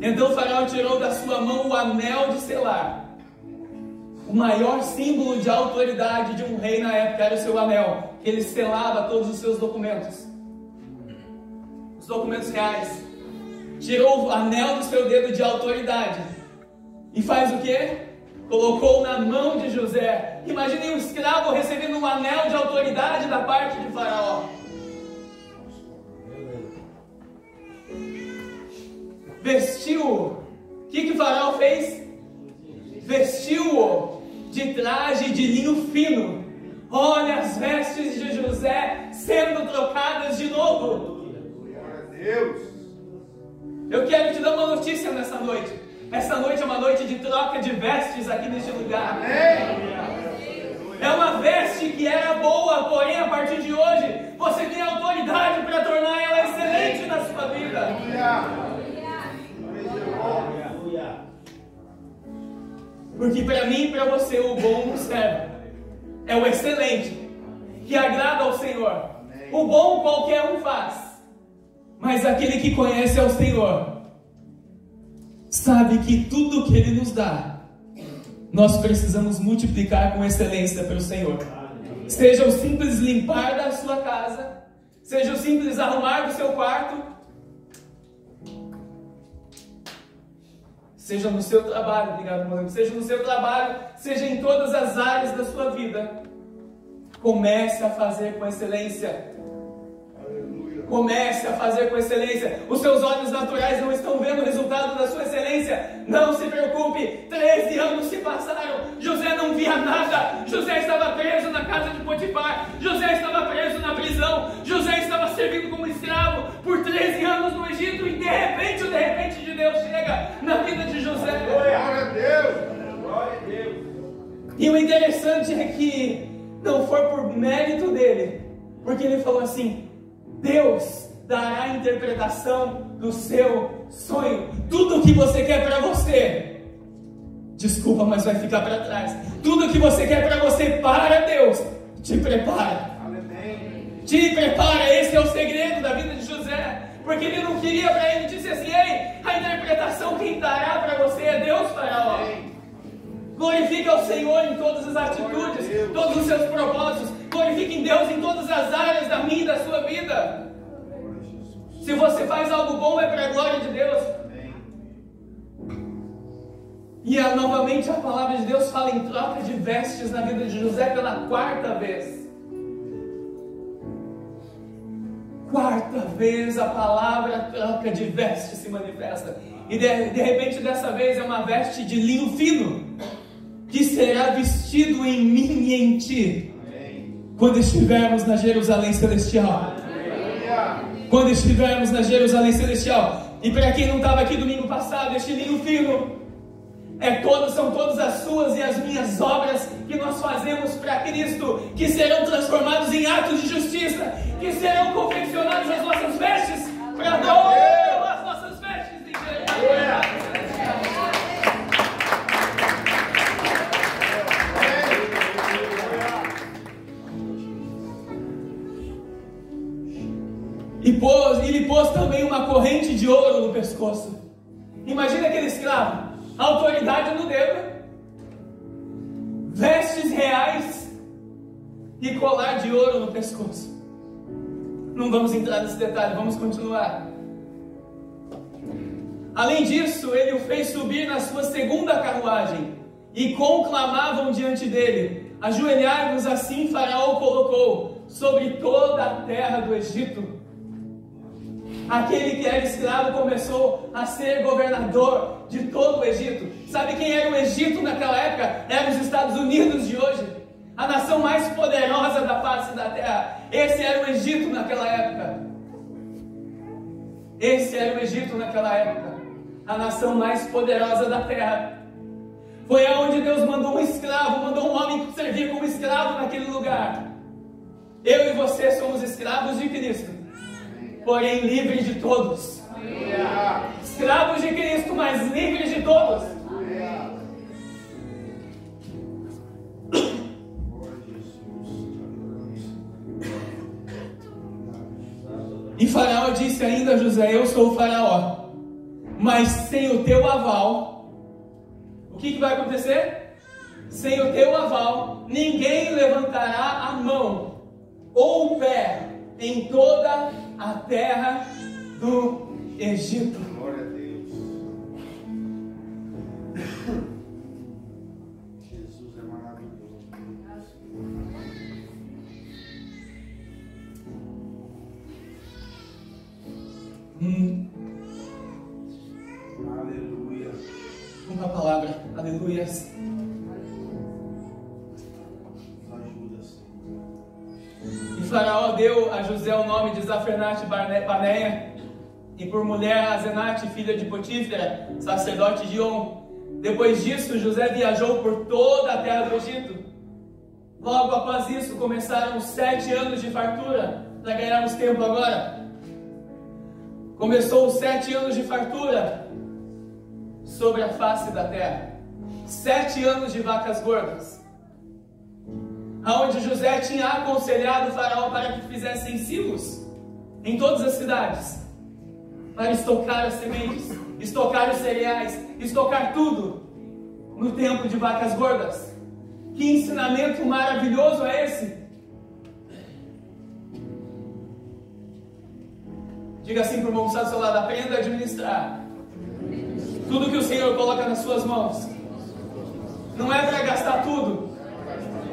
Então o Faraó tirou da sua mão o anel de selar. O maior símbolo de autoridade de um rei na época era o seu anel, que ele selava todos os seus documentos. Os documentos reais. Tirou o anel do seu dedo de autoridade. E faz o quê? Colocou na mão de José. Imagine um escravo recebendo um anel de autoridade da parte de Faraó. Vestiu-o. O que Faraó fez? Vestiu-o de traje de linho fino. Olha as vestes de José sendo trocadas de novo. Glória a Deus. Eu quero te dar uma notícia nessa noite. Essa noite é uma noite de troca de vestes aqui neste lugar. É uma veste que era boa, porém a partir de hoje você tem autoridade para tornar ela excelente na sua vida. Porque para mim e para você o bom não serve. É o excelente, que agrada ao Senhor. O bom qualquer um faz. Mas aquele que conhece ao Senhor sabe que tudo que Ele nos dá, nós precisamos multiplicar com excelência para o Senhor. Seja o simples limpar da sua casa, seja o simples arrumar do seu quarto, seja no seu trabalho, obrigado, mano, seja no seu trabalho, seja em todas as áreas da sua vida, comece a fazer com excelência. Comece a fazer com excelência. Os seus olhos naturais não estão vendo o resultado da sua excelência. Não se preocupe. 13 anos se passaram. José não via nada. José estava preso na casa de Potifar. José estava preso na prisão. José estava servindo como escravo por 13 anos no Egito. E de repente o de repente de Deus chega na vida de José. Glória a Deus. Glória a Deus. E o interessante é que não foi por mérito dele. Porque ele falou assim: Deus dará a interpretação do seu sonho. Tudo o que você quer para você, desculpa, mas vai ficar para trás. Tudo o que você quer para você, para Deus, te prepara. Amém. Te prepara, esse é o segredo da vida de José. Porque ele não queria para ele, disse assim: ei, a interpretação quem dará para você é Deus, Faraó. Glorifique ao Senhor em todas as atitudes, todos os seus propósitos. Glorifique em Deus em todas as áreas da minha e da sua vida. Se você faz algo bom, é para a glória de Deus. E novamente a palavra de Deus fala em troca de vestes na vida de José pela quarta vez. Quarta vez a palavra troca de veste se manifesta. E de repente dessa vez é uma veste de linho fino, que será vestido em mim e em ti. Quando estivermos na Jerusalém Celestial. Quando estivermos na Jerusalém Celestial. E para quem não estava aqui domingo passado, este linho fino são todas as suas e as minhas obras que nós fazemos para Cristo, que serão transformados em atos de justiça, que serão confeccionados as nossas vestes para as nossas vestes em Jerusalém. E lhe pôs também uma corrente de ouro no pescoço. Imagina aquele escravo, autoridade no dedo, vestes reais e colar de ouro no pescoço. Não vamos entrar nesse detalhe, vamos continuar. Além disso, ele o fez subir na sua segunda carruagem e conclamavam diante dele: ajoelhai-vos, assim Faraó o colocou sobre toda a terra do Egito. Aquele que era escravo começou a ser governador de todo o Egito. Sabe quem era o Egito naquela época? Eram os Estados Unidos de hoje, a nação mais poderosa da face da terra. Esse era o Egito naquela época. Esse era o Egito naquela época, a nação mais poderosa da terra. Foi aonde Deus mandou um escravo, mandou um homem servir como escravo naquele lugar. Eu e você somos escravos de Cristo, porém livres de todos. Escravos de Cristo, mas livres de todos. E Faraó disse ainda a José: eu sou o Faraó, mas sem o teu aval, o que vai acontecer? Sem o teu aval, ninguém levantará a mão ou o pé em toda a terra do Egito. Glória a Deus. Jesus é maravilhoso. Aleluia. Uma palavra, aleluias. E Faraó deu a José o nome de Zafenate-Paneia, e por mulher Asenate, filha de Potífera, sacerdote de On. Depois disso, José viajou por toda a terra do Egito. Logo após isso, começaram os 7 anos de fartura. Para ganharmos tempo agora, começou os 7 anos de fartura sobre a face da terra. 7 anos de vacas gordas, aonde José tinha aconselhado o Faraó para que fizessem silos em todas as cidades, para estocar as sementes, estocar os cereais, estocar tudo no tempo de vacas gordas. Que ensinamento maravilhoso é esse? Diga assim para o irmão que está do seu lado: aprenda a administrar tudo que o Senhor coloca nas suas mãos. Não é para gastar tudo.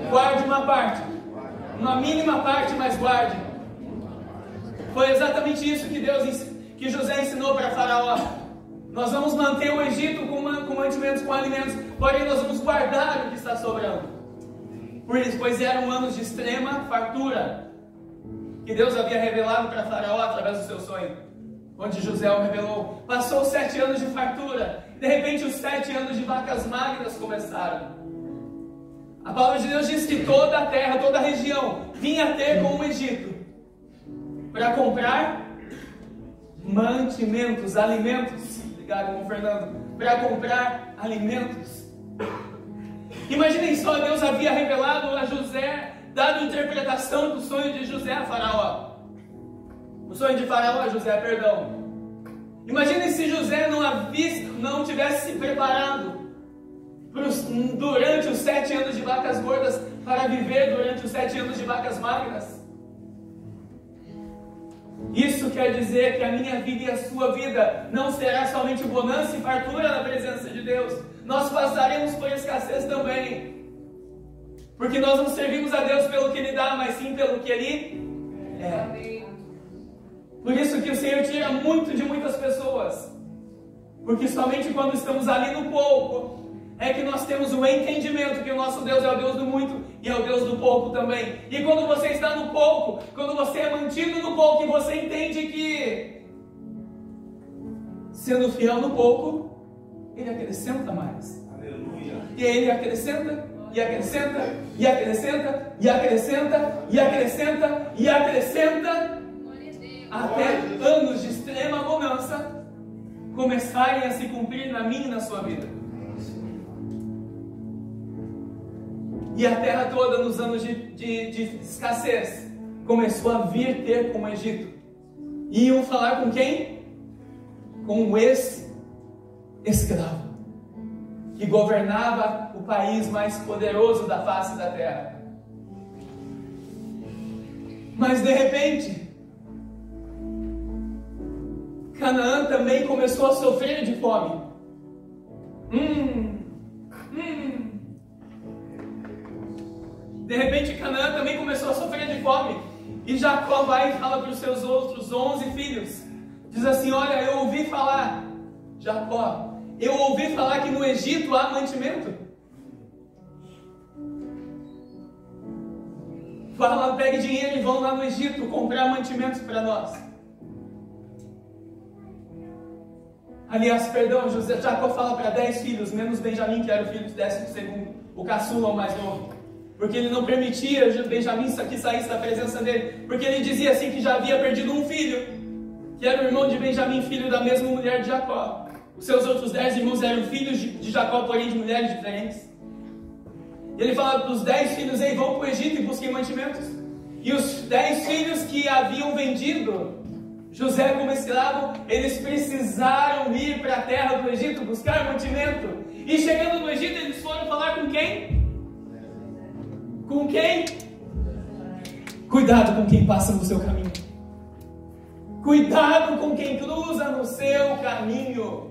Guarde uma parte, uma mínima parte, mas guarde. Foi exatamente isso que José ensinou para Faraó. Nós vamos manter o Egito com mantimentos, com alimentos, porém nós vamos guardar o que está sobrando. Pois eram anos de extrema fartura, que Deus havia revelado para Faraó através do seu sonho, onde José o revelou. Passou os 7 anos de fartura, de repente os 7 anos de vacas magras começaram. A palavra de Deus diz que toda a terra, toda a região vinha ter com o Egito para comprar mantimentos, alimentos. Obrigado, irmão Fernando. Para comprar alimentos. Imaginem só, Deus havia revelado a José, dado interpretação do sonho de José a Faraó. O sonho de Faraó a José, perdão. Imaginem se José não tivesse se preparado durante os 7 anos de vacas gordas para viver durante os 7 anos de vacas magras. Isso quer dizer que a minha vida e a sua vida não será somente bonança e fartura na presença de Deus. Nós passaremos por escassez também. Porque nós não servimos a Deus pelo que Ele dá, mas sim pelo que Ele é. Por isso que o Senhor tira muito de muitas pessoas. Porque somente quando estamos ali no pouco, é que nós temos o entendimento que o nosso Deus é o Deus do muito e é o Deus do pouco também. E quando você está no pouco, quando você é mantido no pouco e você entende que, sendo fiel no pouco, Ele acrescenta mais. Aleluia. E Ele acrescenta, e acrescenta, e acrescenta, e acrescenta, e acrescenta, e acrescenta, até anos de extrema bonança começarem a se cumprir na minha e na sua vida. E a terra toda, nos anos de escassez, começou a vir ter com o Egito. E iam falar com quem? Com o ex-escravo, que governava o país mais poderoso da face da terra. Mas de repente, Canaã também começou a sofrer de fome. De repente, Canaã também começou a sofrer de fome. E Jacó vai e fala para os seus outros 11 filhos. Diz assim: olha, eu ouvi falar, Jacó, eu ouvi falar que no Egito há mantimento. Fala, pegue dinheiro e vão lá no Egito comprar mantimentos para nós. Aliás, perdão, Jacó fala para 10 filhos, menos Benjamim, que era o filho do 12º, o caçula, o mais novo. Porque ele não permitia Benjamim que saísse da presença dele. Porque ele dizia assim que já havia perdido um filho, que era o irmão de Benjamim, filho da mesma mulher de Jacó. Os seus outros 10 irmãos eram filhos de Jacó, porém de mulheres diferentes. E ele fala para os 10 filhos: ei, vão para o Egito e busquem mantimentos. E os 10 filhos que haviam vendido José como escravo, eles precisaram ir para a terra do Egito buscar mantimento. E chegando no Egito, eles foram falar com quem? Com quem? Cuidado com quem passa no seu caminho. Cuidado com quem cruza no seu caminho.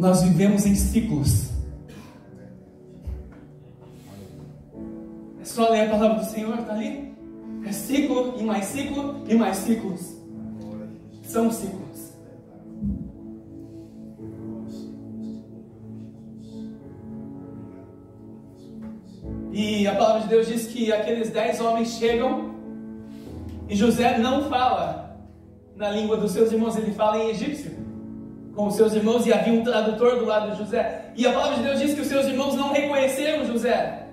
Nós vivemos em ciclos. É só ler a palavra do Senhor, está ali? É ciclo e mais ciclo e mais ciclos. São ciclos. E a palavra de Deus diz que aqueles 10 homens chegam e José não fala na língua dos seus irmãos, ele fala em egípcio com os seus irmãos, e havia um tradutor do lado de José. E a palavra de Deus diz que os seus irmãos não reconheceram José.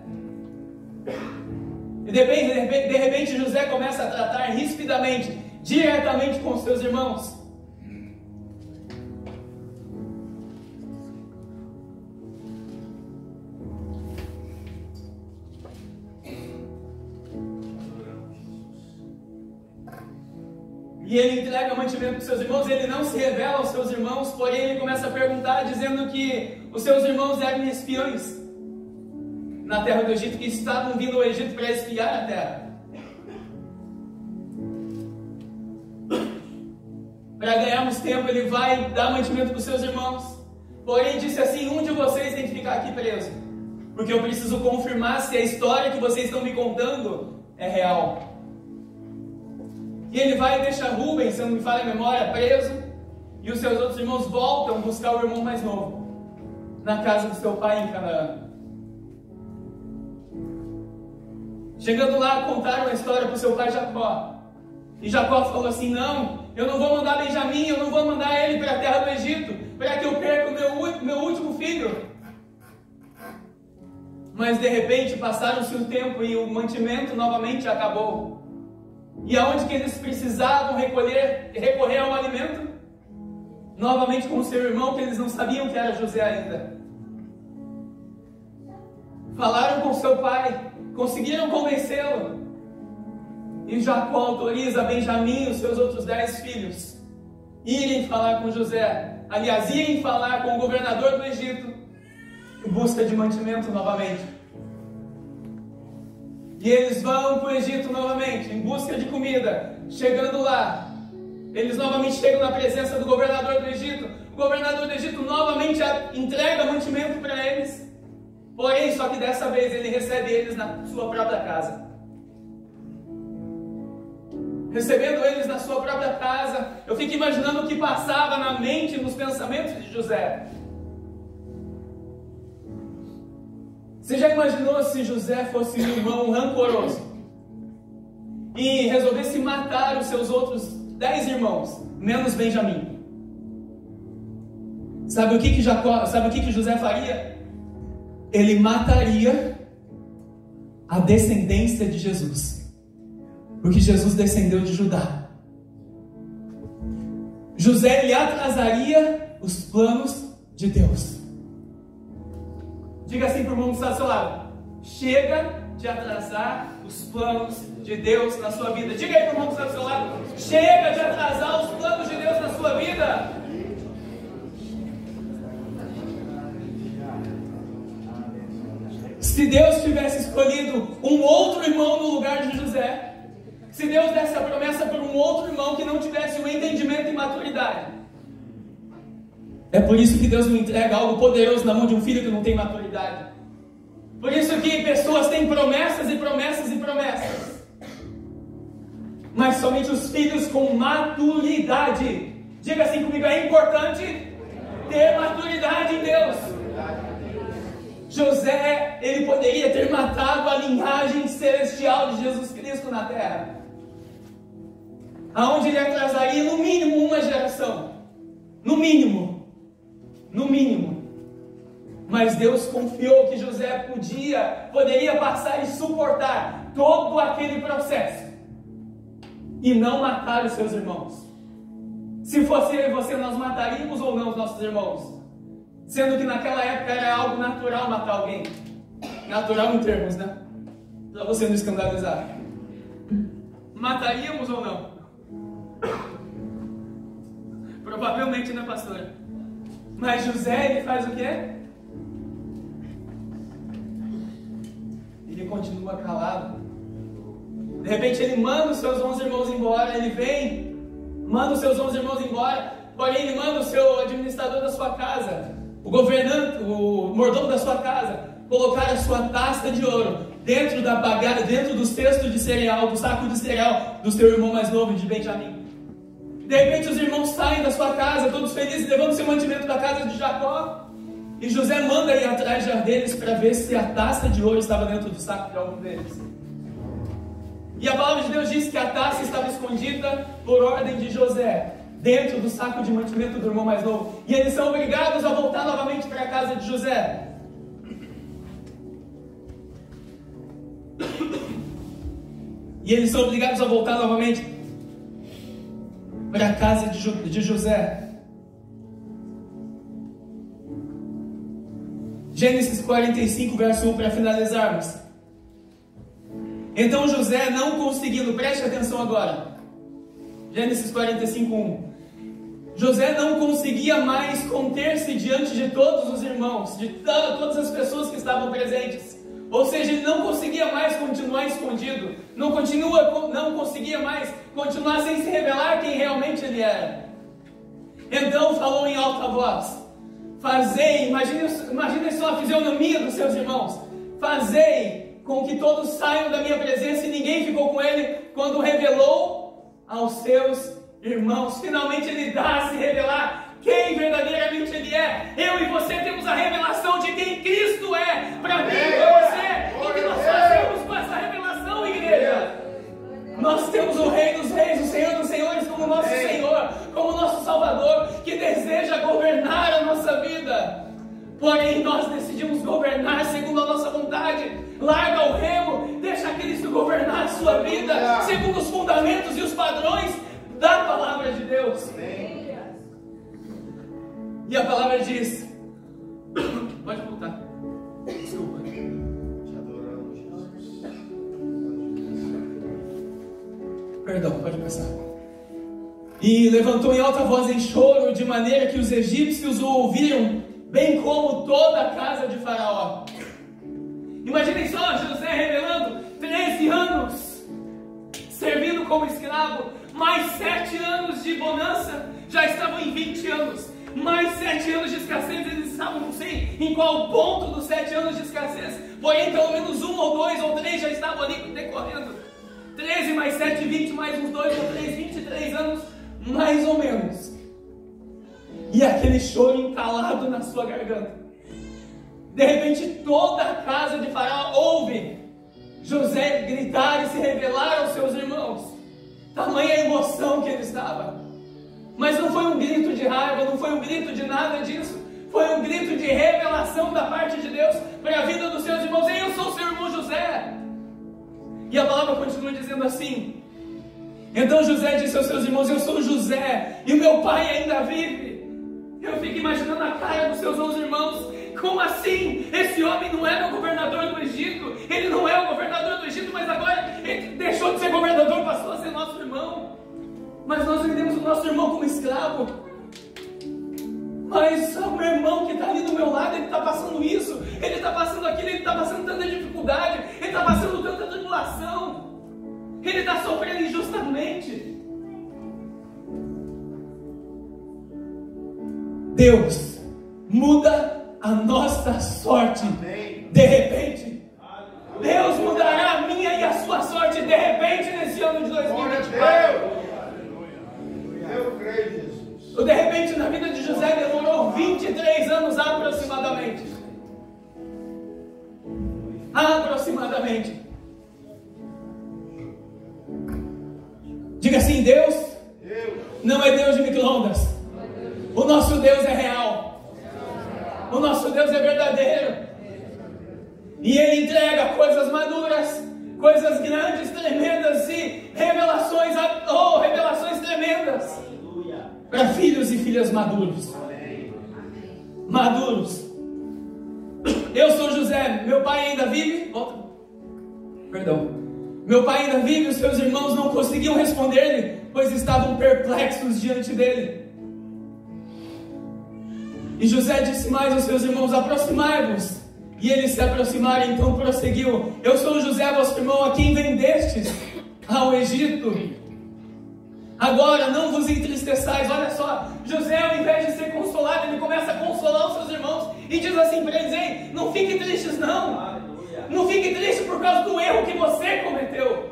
E de repente José começa a tratar rispidamente, diretamente com os seus irmãos. E ele entrega mantimento para os seus irmãos, ele não se revela aos seus irmãos, porém ele começa a perguntar, dizendo que os seus irmãos eram espiões na terra do Egito, que estavam vindo ao Egito para espiar a terra. Para ganharmos tempo, ele vai dar mantimento para os seus irmãos. Porém disse assim: um de vocês tem que ficar aqui preso, porque eu preciso confirmar se a história que vocês estão me contando é real. E ele vai e deixa Rubem, se não me falha a memória, preso. E os seus outros irmãos voltam buscar o irmão mais novo na casa do seu pai em Canaã. Chegando lá, contaram a história para o seu pai Jacó. E Jacó falou assim: não, eu não vou mandar Benjamim, eu não vou mandar ele para a terra do Egito, para que eu perca o meu último filho. Mas de repente passaram-se um tempo e o mantimento novamente acabou. E aonde que eles precisavam recorrer ao alimento? Novamente com o seu irmão, que eles não sabiam que era José ainda. Falaram com seu pai, conseguiram convencê-lo. E Jacó autoriza Benjamim e os seus outros 10 filhos irem falar com José. Aliás, irem falar com o governador do Egito, em busca de mantimento novamente. E eles vão para o Egito novamente, em busca de comida. Chegando lá, eles novamente chegam na presença do governador do Egito. O governador do Egito novamente entrega mantimento para eles. Porém, só que dessa vez ele recebe eles na sua própria casa. Recebendo eles na sua própria casa, eu fico imaginando o que passava na mente e nos pensamentos de José. Você já imaginou se José fosse um irmão rancoroso e resolvesse matar os seus outros 10 irmãos, menos Benjamim? Sabe o que José faria? Ele mataria a descendência de Jesus, porque Jesus descendeu de Judá. José, ele atrasaria os planos de Deus. Diga assim para o irmão que está do seu lado: chega de atrasar os planos de Deus na sua vida. Diga aí para o irmão que está do seu lado: chega de atrasar os planos de Deus na sua vida. Se Deus tivesse escolhido um outro irmão no lugar de José, se Deus desse a promessa por um outro irmão que não tivesse o entendimento e maturidade, é por isso que Deus não entrega algo poderoso na mão de um filho que não tem maturidade. Por isso que pessoas têm promessas e promessas e promessas, mas somente os filhos com maturidade. Diga assim comigo: é importante ter maturidade em Deus. José, ele poderia ter matado a linhagem celestial de Jesus Cristo na terra, aonde ele atrasaria no mínimo uma geração, no mínimo. Mas Deus confiou que José poderia passar e suportar todo aquele processo e não matar os seus irmãos. Se fosse eu e você, nós mataríamos ou não os nossos irmãos? Sendo que naquela época era algo natural matar alguém. Natural em termos, né? Para você não escandalizar. Mataríamos ou não? Provavelmente, né, pastora? Mas José, ele faz o quê? Ele continua calado. De repente ele manda os seus 11 irmãos embora. Ele vem, manda os seus 11 irmãos embora. Porém ele manda o seu administrador da sua casa, o governante, o mordomo da sua casa, colocar a sua taça de ouro dentro da bagagem, dentro do cesto de cereal, do saco de cereal do seu irmão mais novo, de Benjamim. De repente os irmãos saem da sua casa, todos felizes, levando seu mantimento da casa de Jacó. E José manda ir atrás deles para ver se a taça de ouro estava dentro do saco de algum deles. E a palavra de Deus diz que a taça estava escondida por ordem de José, dentro do saco de mantimento do irmão mais novo. E eles são obrigados a voltar novamente para a casa de José. E eles são obrigados a voltar novamente para a casa de José. Gênesis 45, verso 1, para finalizarmos. Então José, não conseguindo, preste atenção agora, Gênesis 45, 1. José não conseguia mais conter-se diante de todos os irmãos, de todas as pessoas que estavam presentes. Ou seja, ele não conseguia mais continuar escondido, não conseguia mais continuar sem se revelar quem realmente ele era. Então falou em alta voz: fazei, imagine só a fisionomia dos seus irmãos, fazei com que todos saiam da minha presença, e ninguém ficou com ele quando revelou aos seus irmãos. Finalmente ele dá a se revelar quem verdadeiramente ele é. Eu e você temos a revelação de quem Cristo é para mim e para você. O que nós fazemos com essa revelação, igreja? Nós temos o Rei dos Reis, o Senhor dos Senhores como nosso Senhor, como nosso Salvador, que deseja governar a nossa vida. Porém, nós decidimos governar segundo a nossa vontade. Larga o remo, deixa Cristo governar a sua vida, segundo os fundamentos e os padrões da palavra de Deus. E a palavra diz... Pode voltar. Desculpa. Perdão, pode começar. E levantou em alta voz em choro, de maneira que os egípcios o ouviram, bem como toda a casa de Faraó. Imaginem só, José revelando 13 anos servindo como escravo, mais 7 anos de bonança, já estavam em 20 anos, mais 7 anos de escassez, eles estavam, não sei em qual ponto dos 7 anos de escassez, porém pelo menos 1 ou 2 ou 3 já estavam ali decorrendo. 13 mais 7, 20, mais uns 2 ou 3, 23 anos, mais ou menos. E aquele choro entalado na sua garganta. De repente toda a casa de Faraó ouve José gritar e se revelar aos seus irmãos. Tamanha emoção que ele estava. Mas não foi um grito de raiva, não foi um grito de nada disso. Foi um grito de revelação da parte de Deus para a vida dos seus irmãos. Eu sou seu irmão José. E a palavra continua dizendo assim: então José disse aos seus irmãos: eu sou José e o meu pai ainda vive. Eu fico imaginando a cara dos seus 11 irmãos. Como assim? Esse homem não era o governador do Egito. Ele não é o governador do Egito, mas agora ele deixou de ser governador, passou a ser nosso irmão. Mas nós vendemos o nosso irmão como escravo. Mas o meu irmão que está ali do meu lado, ele está passando isso, ele está passando aquilo, ele está passando tanta dificuldade, ele está passando tanta tribulação, ele está sofrendo injustamente. Deus muda a nossa sorte. Amém. De repente. Deus mudará a minha e a sua sorte de repente nesse ano de 2024. Eu creio, Jesus. O de repente na vida de José demorou 23 anos aproximadamente. Aproximadamente. Diga assim: Deus não é Deus de micro-ondas. O nosso Deus é real. O nosso Deus é verdadeiro. E Ele entrega coisas maduras, coisas grandes, tremendas e revelações tremendas para filhos e filhas maduros. Maduros. Eu sou José, meu pai ainda vive? Volta. Perdão. Meu pai ainda vive, os seus irmãos não conseguiam responder-lhe, pois estavam perplexos diante dele. E José disse mais aos seus irmãos: aproximai-vos. E eles se aproximaram, então prosseguiu: eu sou José, vosso irmão, a quem vendestes ao Egito. Agora não vos entristeçais. Olha só, José, ao invés de ser consolado, ele começa a consolar os seus irmãos e diz assim para eles: ei, não fiquem tristes não. Não fiquem tristes por causa do erro que você cometeu.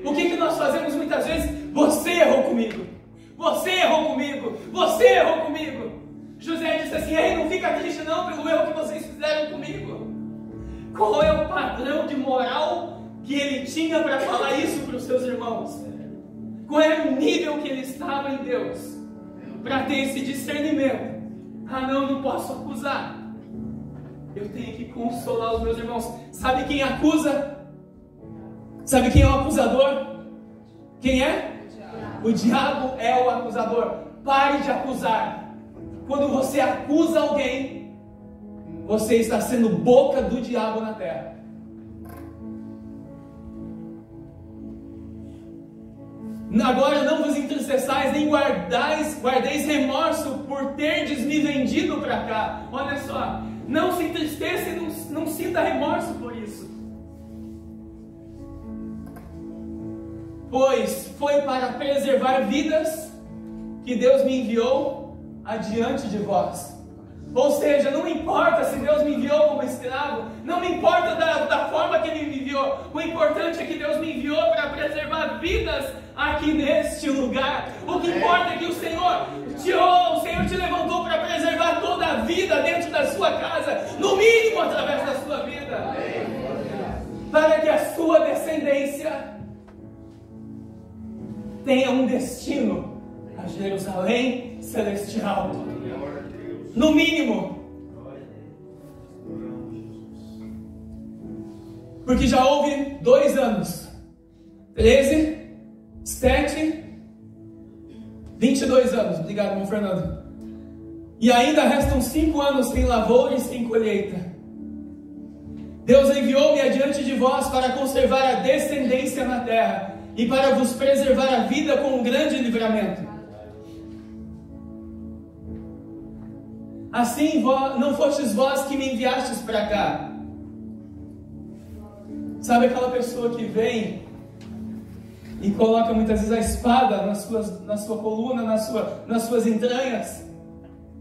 O que nós fazemos muitas vezes? Você errou comigo. Você errou comigo. Você errou comigo. José disse assim: ei, não fica triste não pelo erro que vocês fizeram comigo. Qual é o padrão de moral que ele tinha para falar isso para os seus irmãos? Qual era o nível que ele estava em Deus para ter esse discernimento? Ah não, não posso acusar. Eu tenho que consolar os meus irmãos. Sabe quem acusa? Sabe quem é o acusador? Quem é? O diabo é o acusador. Pare de acusar. Quando você acusa alguém, você está sendo boca do diabo na terra. Agora não vos entristeçais, nem guardeis remorso por terdes me vendido para cá. Olha só, não se entristeça e não sinta remorso por isso. Pois foi para preservar vidas que Deus me enviou adiante de vós. Ou seja, não importa se Deus me enviou como escravo, não me importa da forma que Ele me enviou, o importante é que Deus me enviou para preservar vidas aqui neste lugar. O que importa é que o Senhor te levantou para preservar toda a vida dentro da sua casa, no mínimo através da sua vida, para que a sua descendência tenha um destino a Jerusalém celestial. No mínimo. Porque já houve 2 anos. 13, 7, 22 anos. Obrigado, irmão Fernando. E ainda restam 5 anos sem lavoura e sem colheita. Deus enviou-me adiante de vós para conservar a descendência na terra e para vos preservar a vida com um grande livramento. assim não fostes vós que me enviastes para cá. Sabe aquela pessoa que vem e coloca muitas vezes a espada na sua coluna, nas suas entranhas,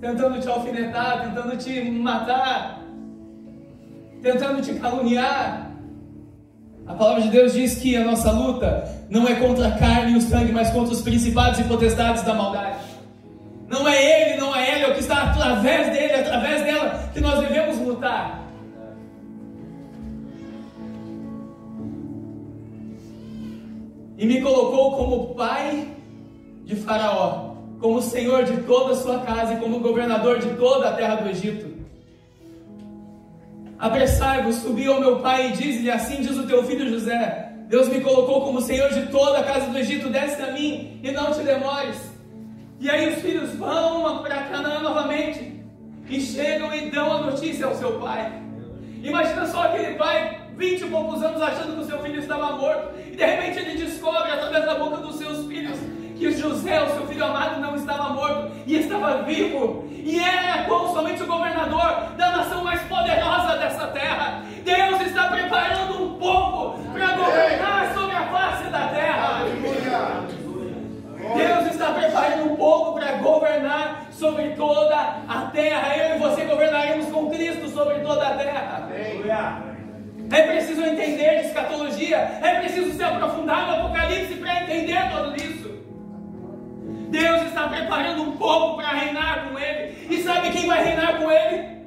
tentando te alfinetar, tentando te matar, tentando te caluniar. A palavra de Deus diz que a nossa luta não é contra a carne e o sangue, mas contra os principados e potestades da maldade. Não é ele, não é ela, é o que está através dele, através dela, que nós devemos lutar. E me colocou como pai de Faraó, como senhor de toda a sua casa e como governador de toda a terra do Egito. Apressai-vos, subi ao meu pai e diz-lhe, assim diz o teu filho José, Deus me colocou como senhor de toda a casa do Egito, desce a mim e não te demores. E aí os filhos vão para Canaã novamente e chegam e dão a notícia ao seu pai. Imagina só aquele pai, 20 e poucos anos, achando que o seu filho estava morto, e de repente ele descobre através da boca dos seus filhos que José, o seu filho amado, não estava morto e estava vivo, e era somente o governador da nação mais poderosa dessa terra. Deus está preparando um povo para governar sobre a face da terra. Deus está preparando um povo para governar sobre toda a terra. Eu e você governaremos com Cristo sobre toda a terra. É preciso entender de escatologia, é preciso se aprofundar no Apocalipse para entender tudo isso. Deus está preparando um povo para reinar com Ele. E sabe quem vai reinar com Ele?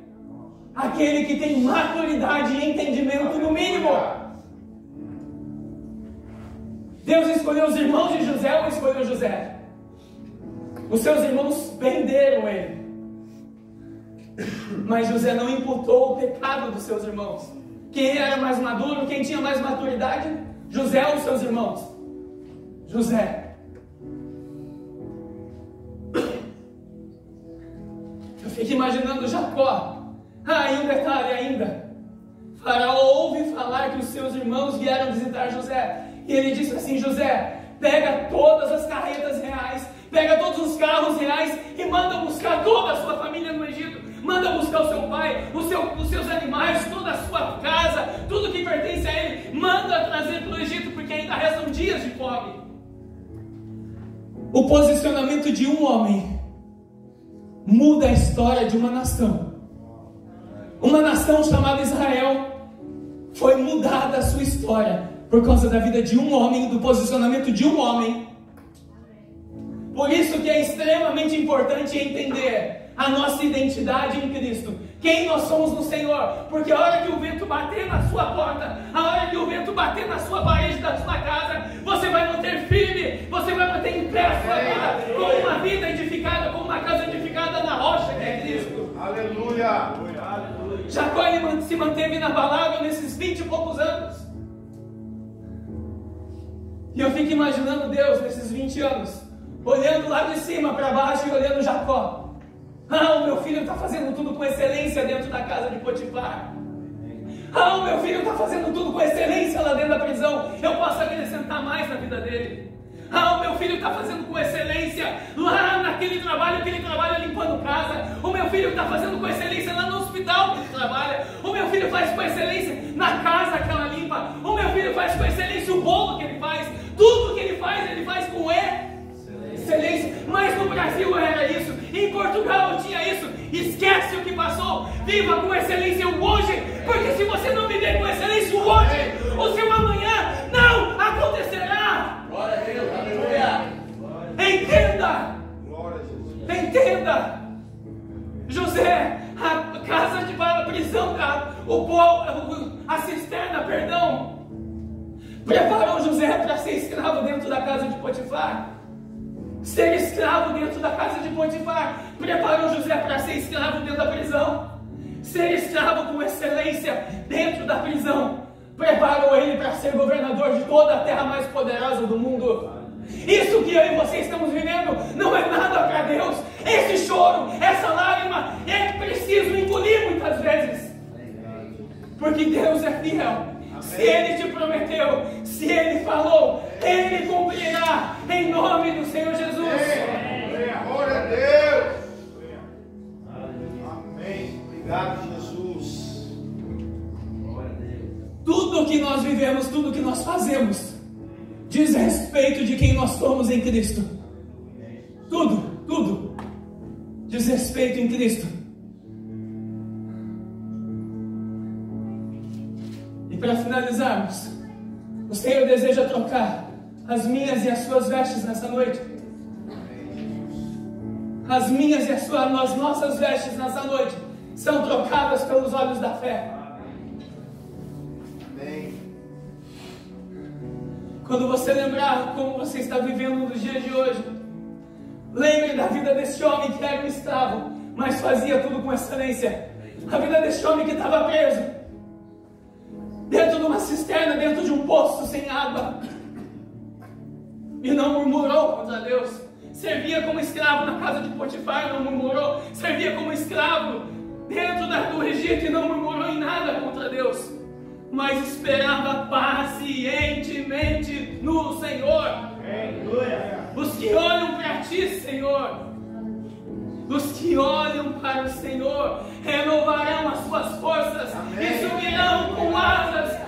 Aquele que tem maturidade e entendimento no mínimo. Deus escolheu os irmãos de José ou escolheu José? Os seus irmãos venderam ele. Mas José não imputou o pecado dos seus irmãos. Quem era mais maduro, quem tinha mais maturidade? José ou os seus irmãos? José. Eu fico imaginando Jacó. E um detalhe ainda. Faraó ouve falar que os seus irmãos vieram visitar José. E ele disse assim, José, pega todas as carretas reais, pega todos os carros reais e manda buscar toda a sua família no Egito. Manda buscar o seu pai, os seus animais, toda a sua casa, tudo que pertence a ele. Manda trazer para o Egito, porque ainda restam dias de fome. O posicionamento de um homem muda a história de uma nação. Uma nação chamada Israel foi mudada a sua história por causa da vida de um homem, do posicionamento de um homem. Por isso que é extremamente importante entender a nossa identidade em Cristo, quem nós somos no Senhor, porque a hora que o vento bater na sua porta, a hora que o vento bater na sua parede da sua casa, você vai manter firme, você vai manter em pé a sua vida, com uma vida edificada, com uma casa edificada na rocha que é Cristo. Aleluia! Jacó se manteve inabalável nesses 20 e poucos anos. E eu fico imaginando Deus nesses 20 anos, olhando lá de cima para baixo e olhando Jacó. O meu filho está fazendo tudo com excelência dentro da casa de Potifar. O meu filho está fazendo tudo com excelência lá dentro da prisão. Eu posso acrescentar mais na vida dele. O meu filho está fazendo com excelência lá naquele trabalho que ele trabalha limpando casa. O meu filho está fazendo com excelência lá no hospital que ele trabalha. O meu filho faz com excelência na casa que ela limpa. O meu filho faz com excelência o bolo que ele faz. Tudo que ele faz com excelência. Mas no Brasil era isso. Em Portugal tinha isso. Esquece o que passou. Viva com excelência o hoje. Porque se você não viver com excelência o hoje, o seu amanhã não acontecerá. Glória a Deus, aleluia. Entenda. Glória a Jesus. Entenda. José, a casa de prisão, a cisterna, preparou José para ser escravo dentro da casa de Potifar. Ser escravo dentro da casa de Potifar preparou José para ser escravo dentro da prisão. Ser escravo com excelência dentro da prisão preparou ele para ser governador de toda a terra mais poderosa do mundo. Isso que eu e você estamos vivendo não é nada para Deus. Esse choro, essa lágrima, é preciso engolir muitas vezes, porque Deus é fiel. Se Ele te prometeu, se Ele falou, Ele cumprirá, em nome do Senhor Jesus. Glória a Deus. nós somos em Cristo. Tudo diz respeito em Cristo. E para finalizarmos, o Senhor deseja trocar as minhas e as suas vestes nessa noite. As minhas e as nossas vestes nessa noite são trocadas pelos olhos da fé. Amém. Quando você lembrar como você está vivendo nos dias de hoje, lembre da vida desse homem que era um escravo, mas fazia tudo com excelência. A vida desse homem que estava preso dentro de uma cisterna, dentro de um poço sem água, e não murmurou contra Deus. Servia como escravo na casa de Potifar, não murmurou. Servia como escravo dentro do Egito e não murmurou em nada contra Deus, mas esperava pacientemente no Senhor. Os que olham para ti, Senhor, os que olham para o Senhor renovarão as suas forças. Amém. E subirão com asas.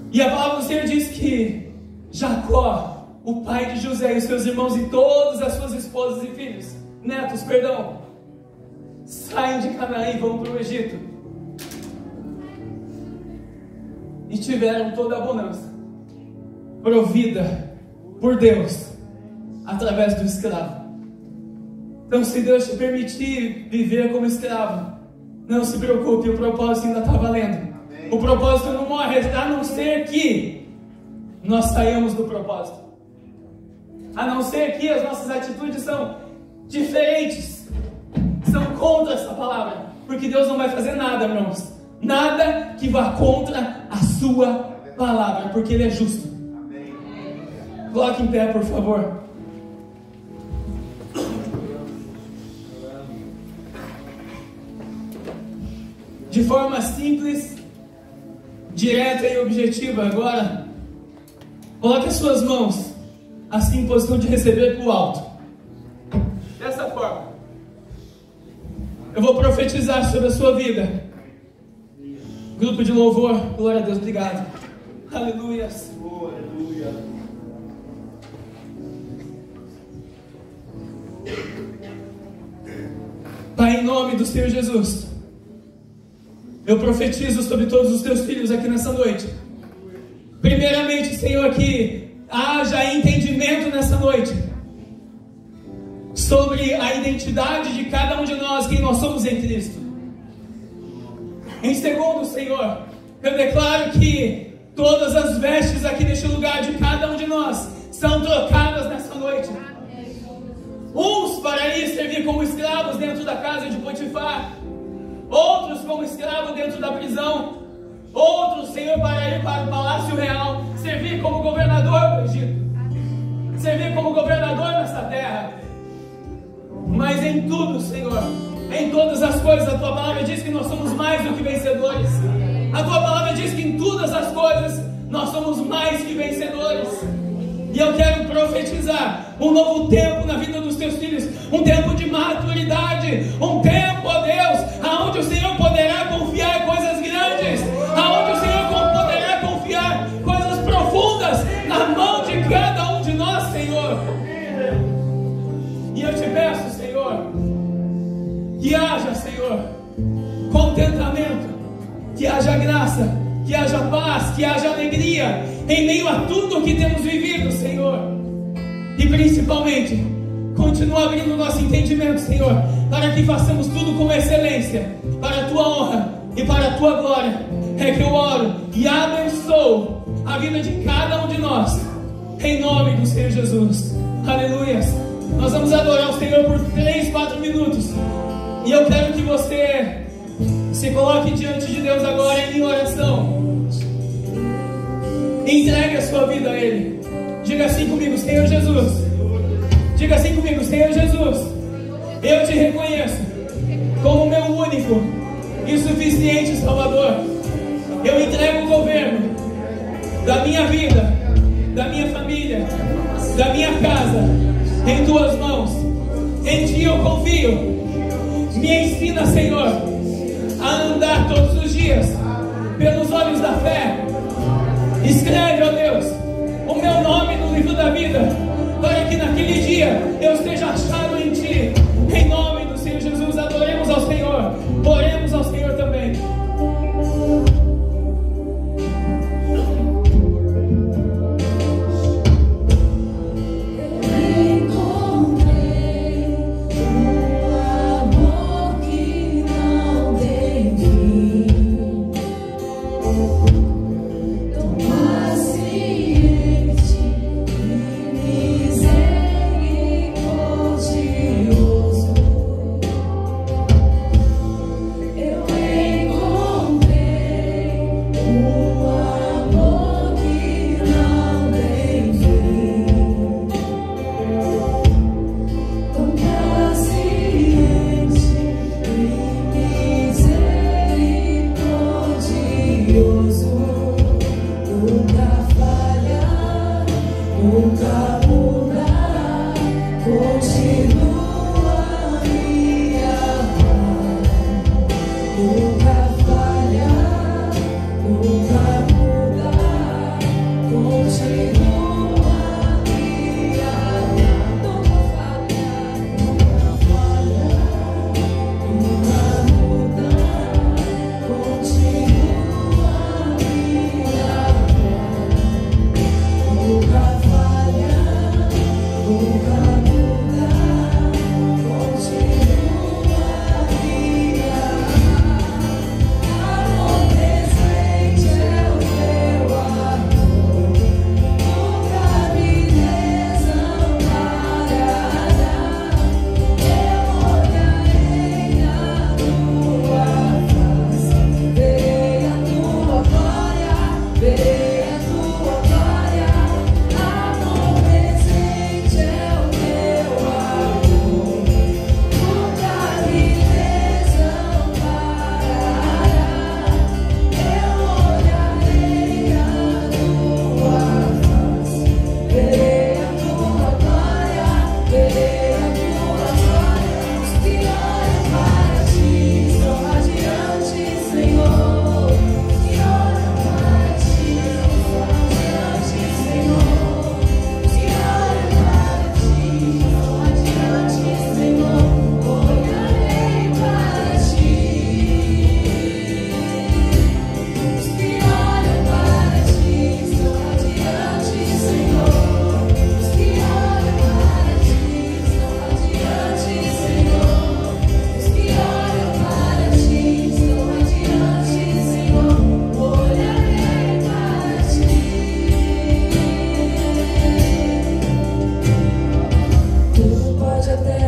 E a palavra do Senhor diz que Jacó, o pai de José e os seus irmãos e todas as suas esposas e filhos, netos, saem de Canaã e vão para o Egito. E tiveram toda a bonança provida por Deus através do escravo. Então, se Deus te permitir viver como escravo, não se preocupe, o propósito ainda está valendo. O propósito não morre, a não ser que nós saiamos do propósito. A não ser que as nossas atitudes são diferentes, são contra essa palavra. Porque Deus não vai fazer nada, irmãos, nada que vá contra a sua palavra, porque Ele é justo. Coloque em pé, por favor. De forma simples, direta e objetiva, agora coloque as suas mãos assim em posição de receber para o alto. Dessa forma, eu vou profetizar sobre a sua vida. Grupo de louvor, glória a Deus, obrigado. Aleluia. Aleluia. Pai, em nome do Senhor Jesus, eu profetizo sobre todos os teus filhos aqui nessa noite. Primeiramente, Senhor, que haja entendimento nessa noite sobre a identidade de cada um de nós, quem nós somos em Cristo. Em segundo, Senhor, eu declaro que todas as vestes aqui neste lugar de cada um de nós são trocadas nessa noite. Uns para ir servir como escravos dentro da casa de Potifar, outros como escravo dentro da prisão, outros, Senhor, para ir para o palácio real, servir como governador do Egito, servir como governador nessa terra. Mas em tudo, Senhor, em todas as coisas, a Tua palavra diz que nós somos mais do que vencedores. A Tua palavra diz que em todas as coisas nós somos mais que vencedores. E eu quero profetizar um novo tempo na vida dos Teus filhos, um tempo de maturidade, um tempo, ó Deus, aonde o Senhor poderá confiar coisas grandes, aonde o Senhor poderá confiar coisas profundas na mão de cada um de nós, Senhor. E eu te peço, Senhor, que haja, Senhor, contentamento, que haja graça, que haja paz, que haja alegria em meio a tudo o que temos vivido, Senhor. E principalmente, continua abrindo o nosso entendimento, Senhor, para que façamos tudo com excelência, para a Tua honra e para a Tua glória. É que eu oro e abençoo a vida de cada um de nós, em nome do Senhor Jesus. Aleluia. Nós vamos adorar o Senhor por 3, 4 minutos. E eu quero que você se coloque diante de Deus agora em oração. Entregue a sua vida a Ele. Diga assim comigo: Senhor Jesus. Diga assim comigo: Senhor Jesus, eu te reconheço como meu único e suficiente Salvador. Eu entrego o governo da minha vida, da minha família, da minha casa em Tuas mãos. Em Ti eu confio. Me ensina, Senhor, a andar todos os dias pelos olhos da fé. Escreve, ó Deus, o meu nome no livro da vida, para que naquele dia eu esteja achado em Ti. Em nome do Senhor Jesus, adoremos ao Senhor, oremos ao Senhor também. Pode até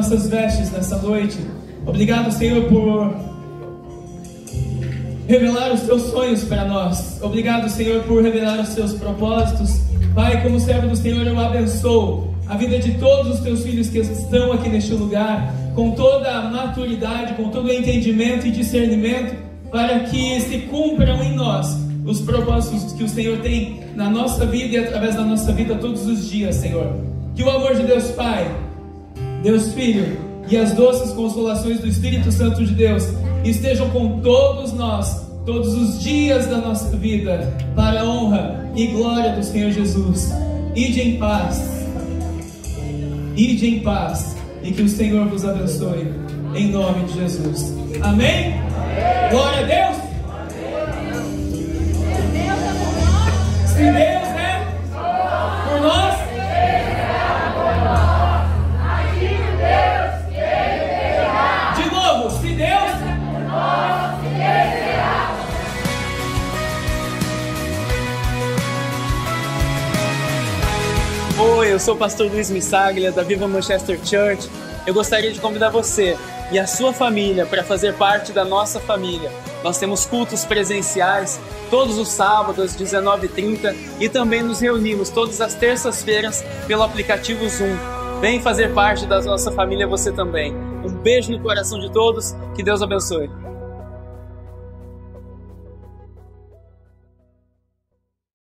nossas vestes nessa noite. Obrigado, Senhor, por revelar os teus sonhos para nós. Obrigado, Senhor, por revelar os teus propósitos. Pai, como servo do Senhor, eu abençoo a vida de todos os teus filhos que estão aqui neste lugar, com toda a maturidade, com todo o entendimento e discernimento, para que se cumpram em nós os propósitos que o Senhor tem na nossa vida e através da nossa vida todos os dias, Senhor. Que o amor de Deus Pai, Deus Filho e as doces consolações do Espírito Santo de Deus estejam com todos nós, todos os dias da nossa vida, para a honra e glória do Senhor Jesus. Ide em paz, e que o Senhor vos abençoe, em nome de Jesus. Amém? Glória a Deus! Se Deus é por nós, de novo, se Deus é por nós, quem será? Oi, eu sou o pastor Luiz Missaglia, da Viva Manchester Church. Eu gostaria de convidar você e a sua família para fazer parte da nossa família. Nós temos cultos presenciais todos os sábados às 19h30 e também nos reunimos todas as terças-feiras pelo aplicativo Zoom. Vem fazer parte da nossa família você também. Um beijo no coração de todos, que Deus abençoe.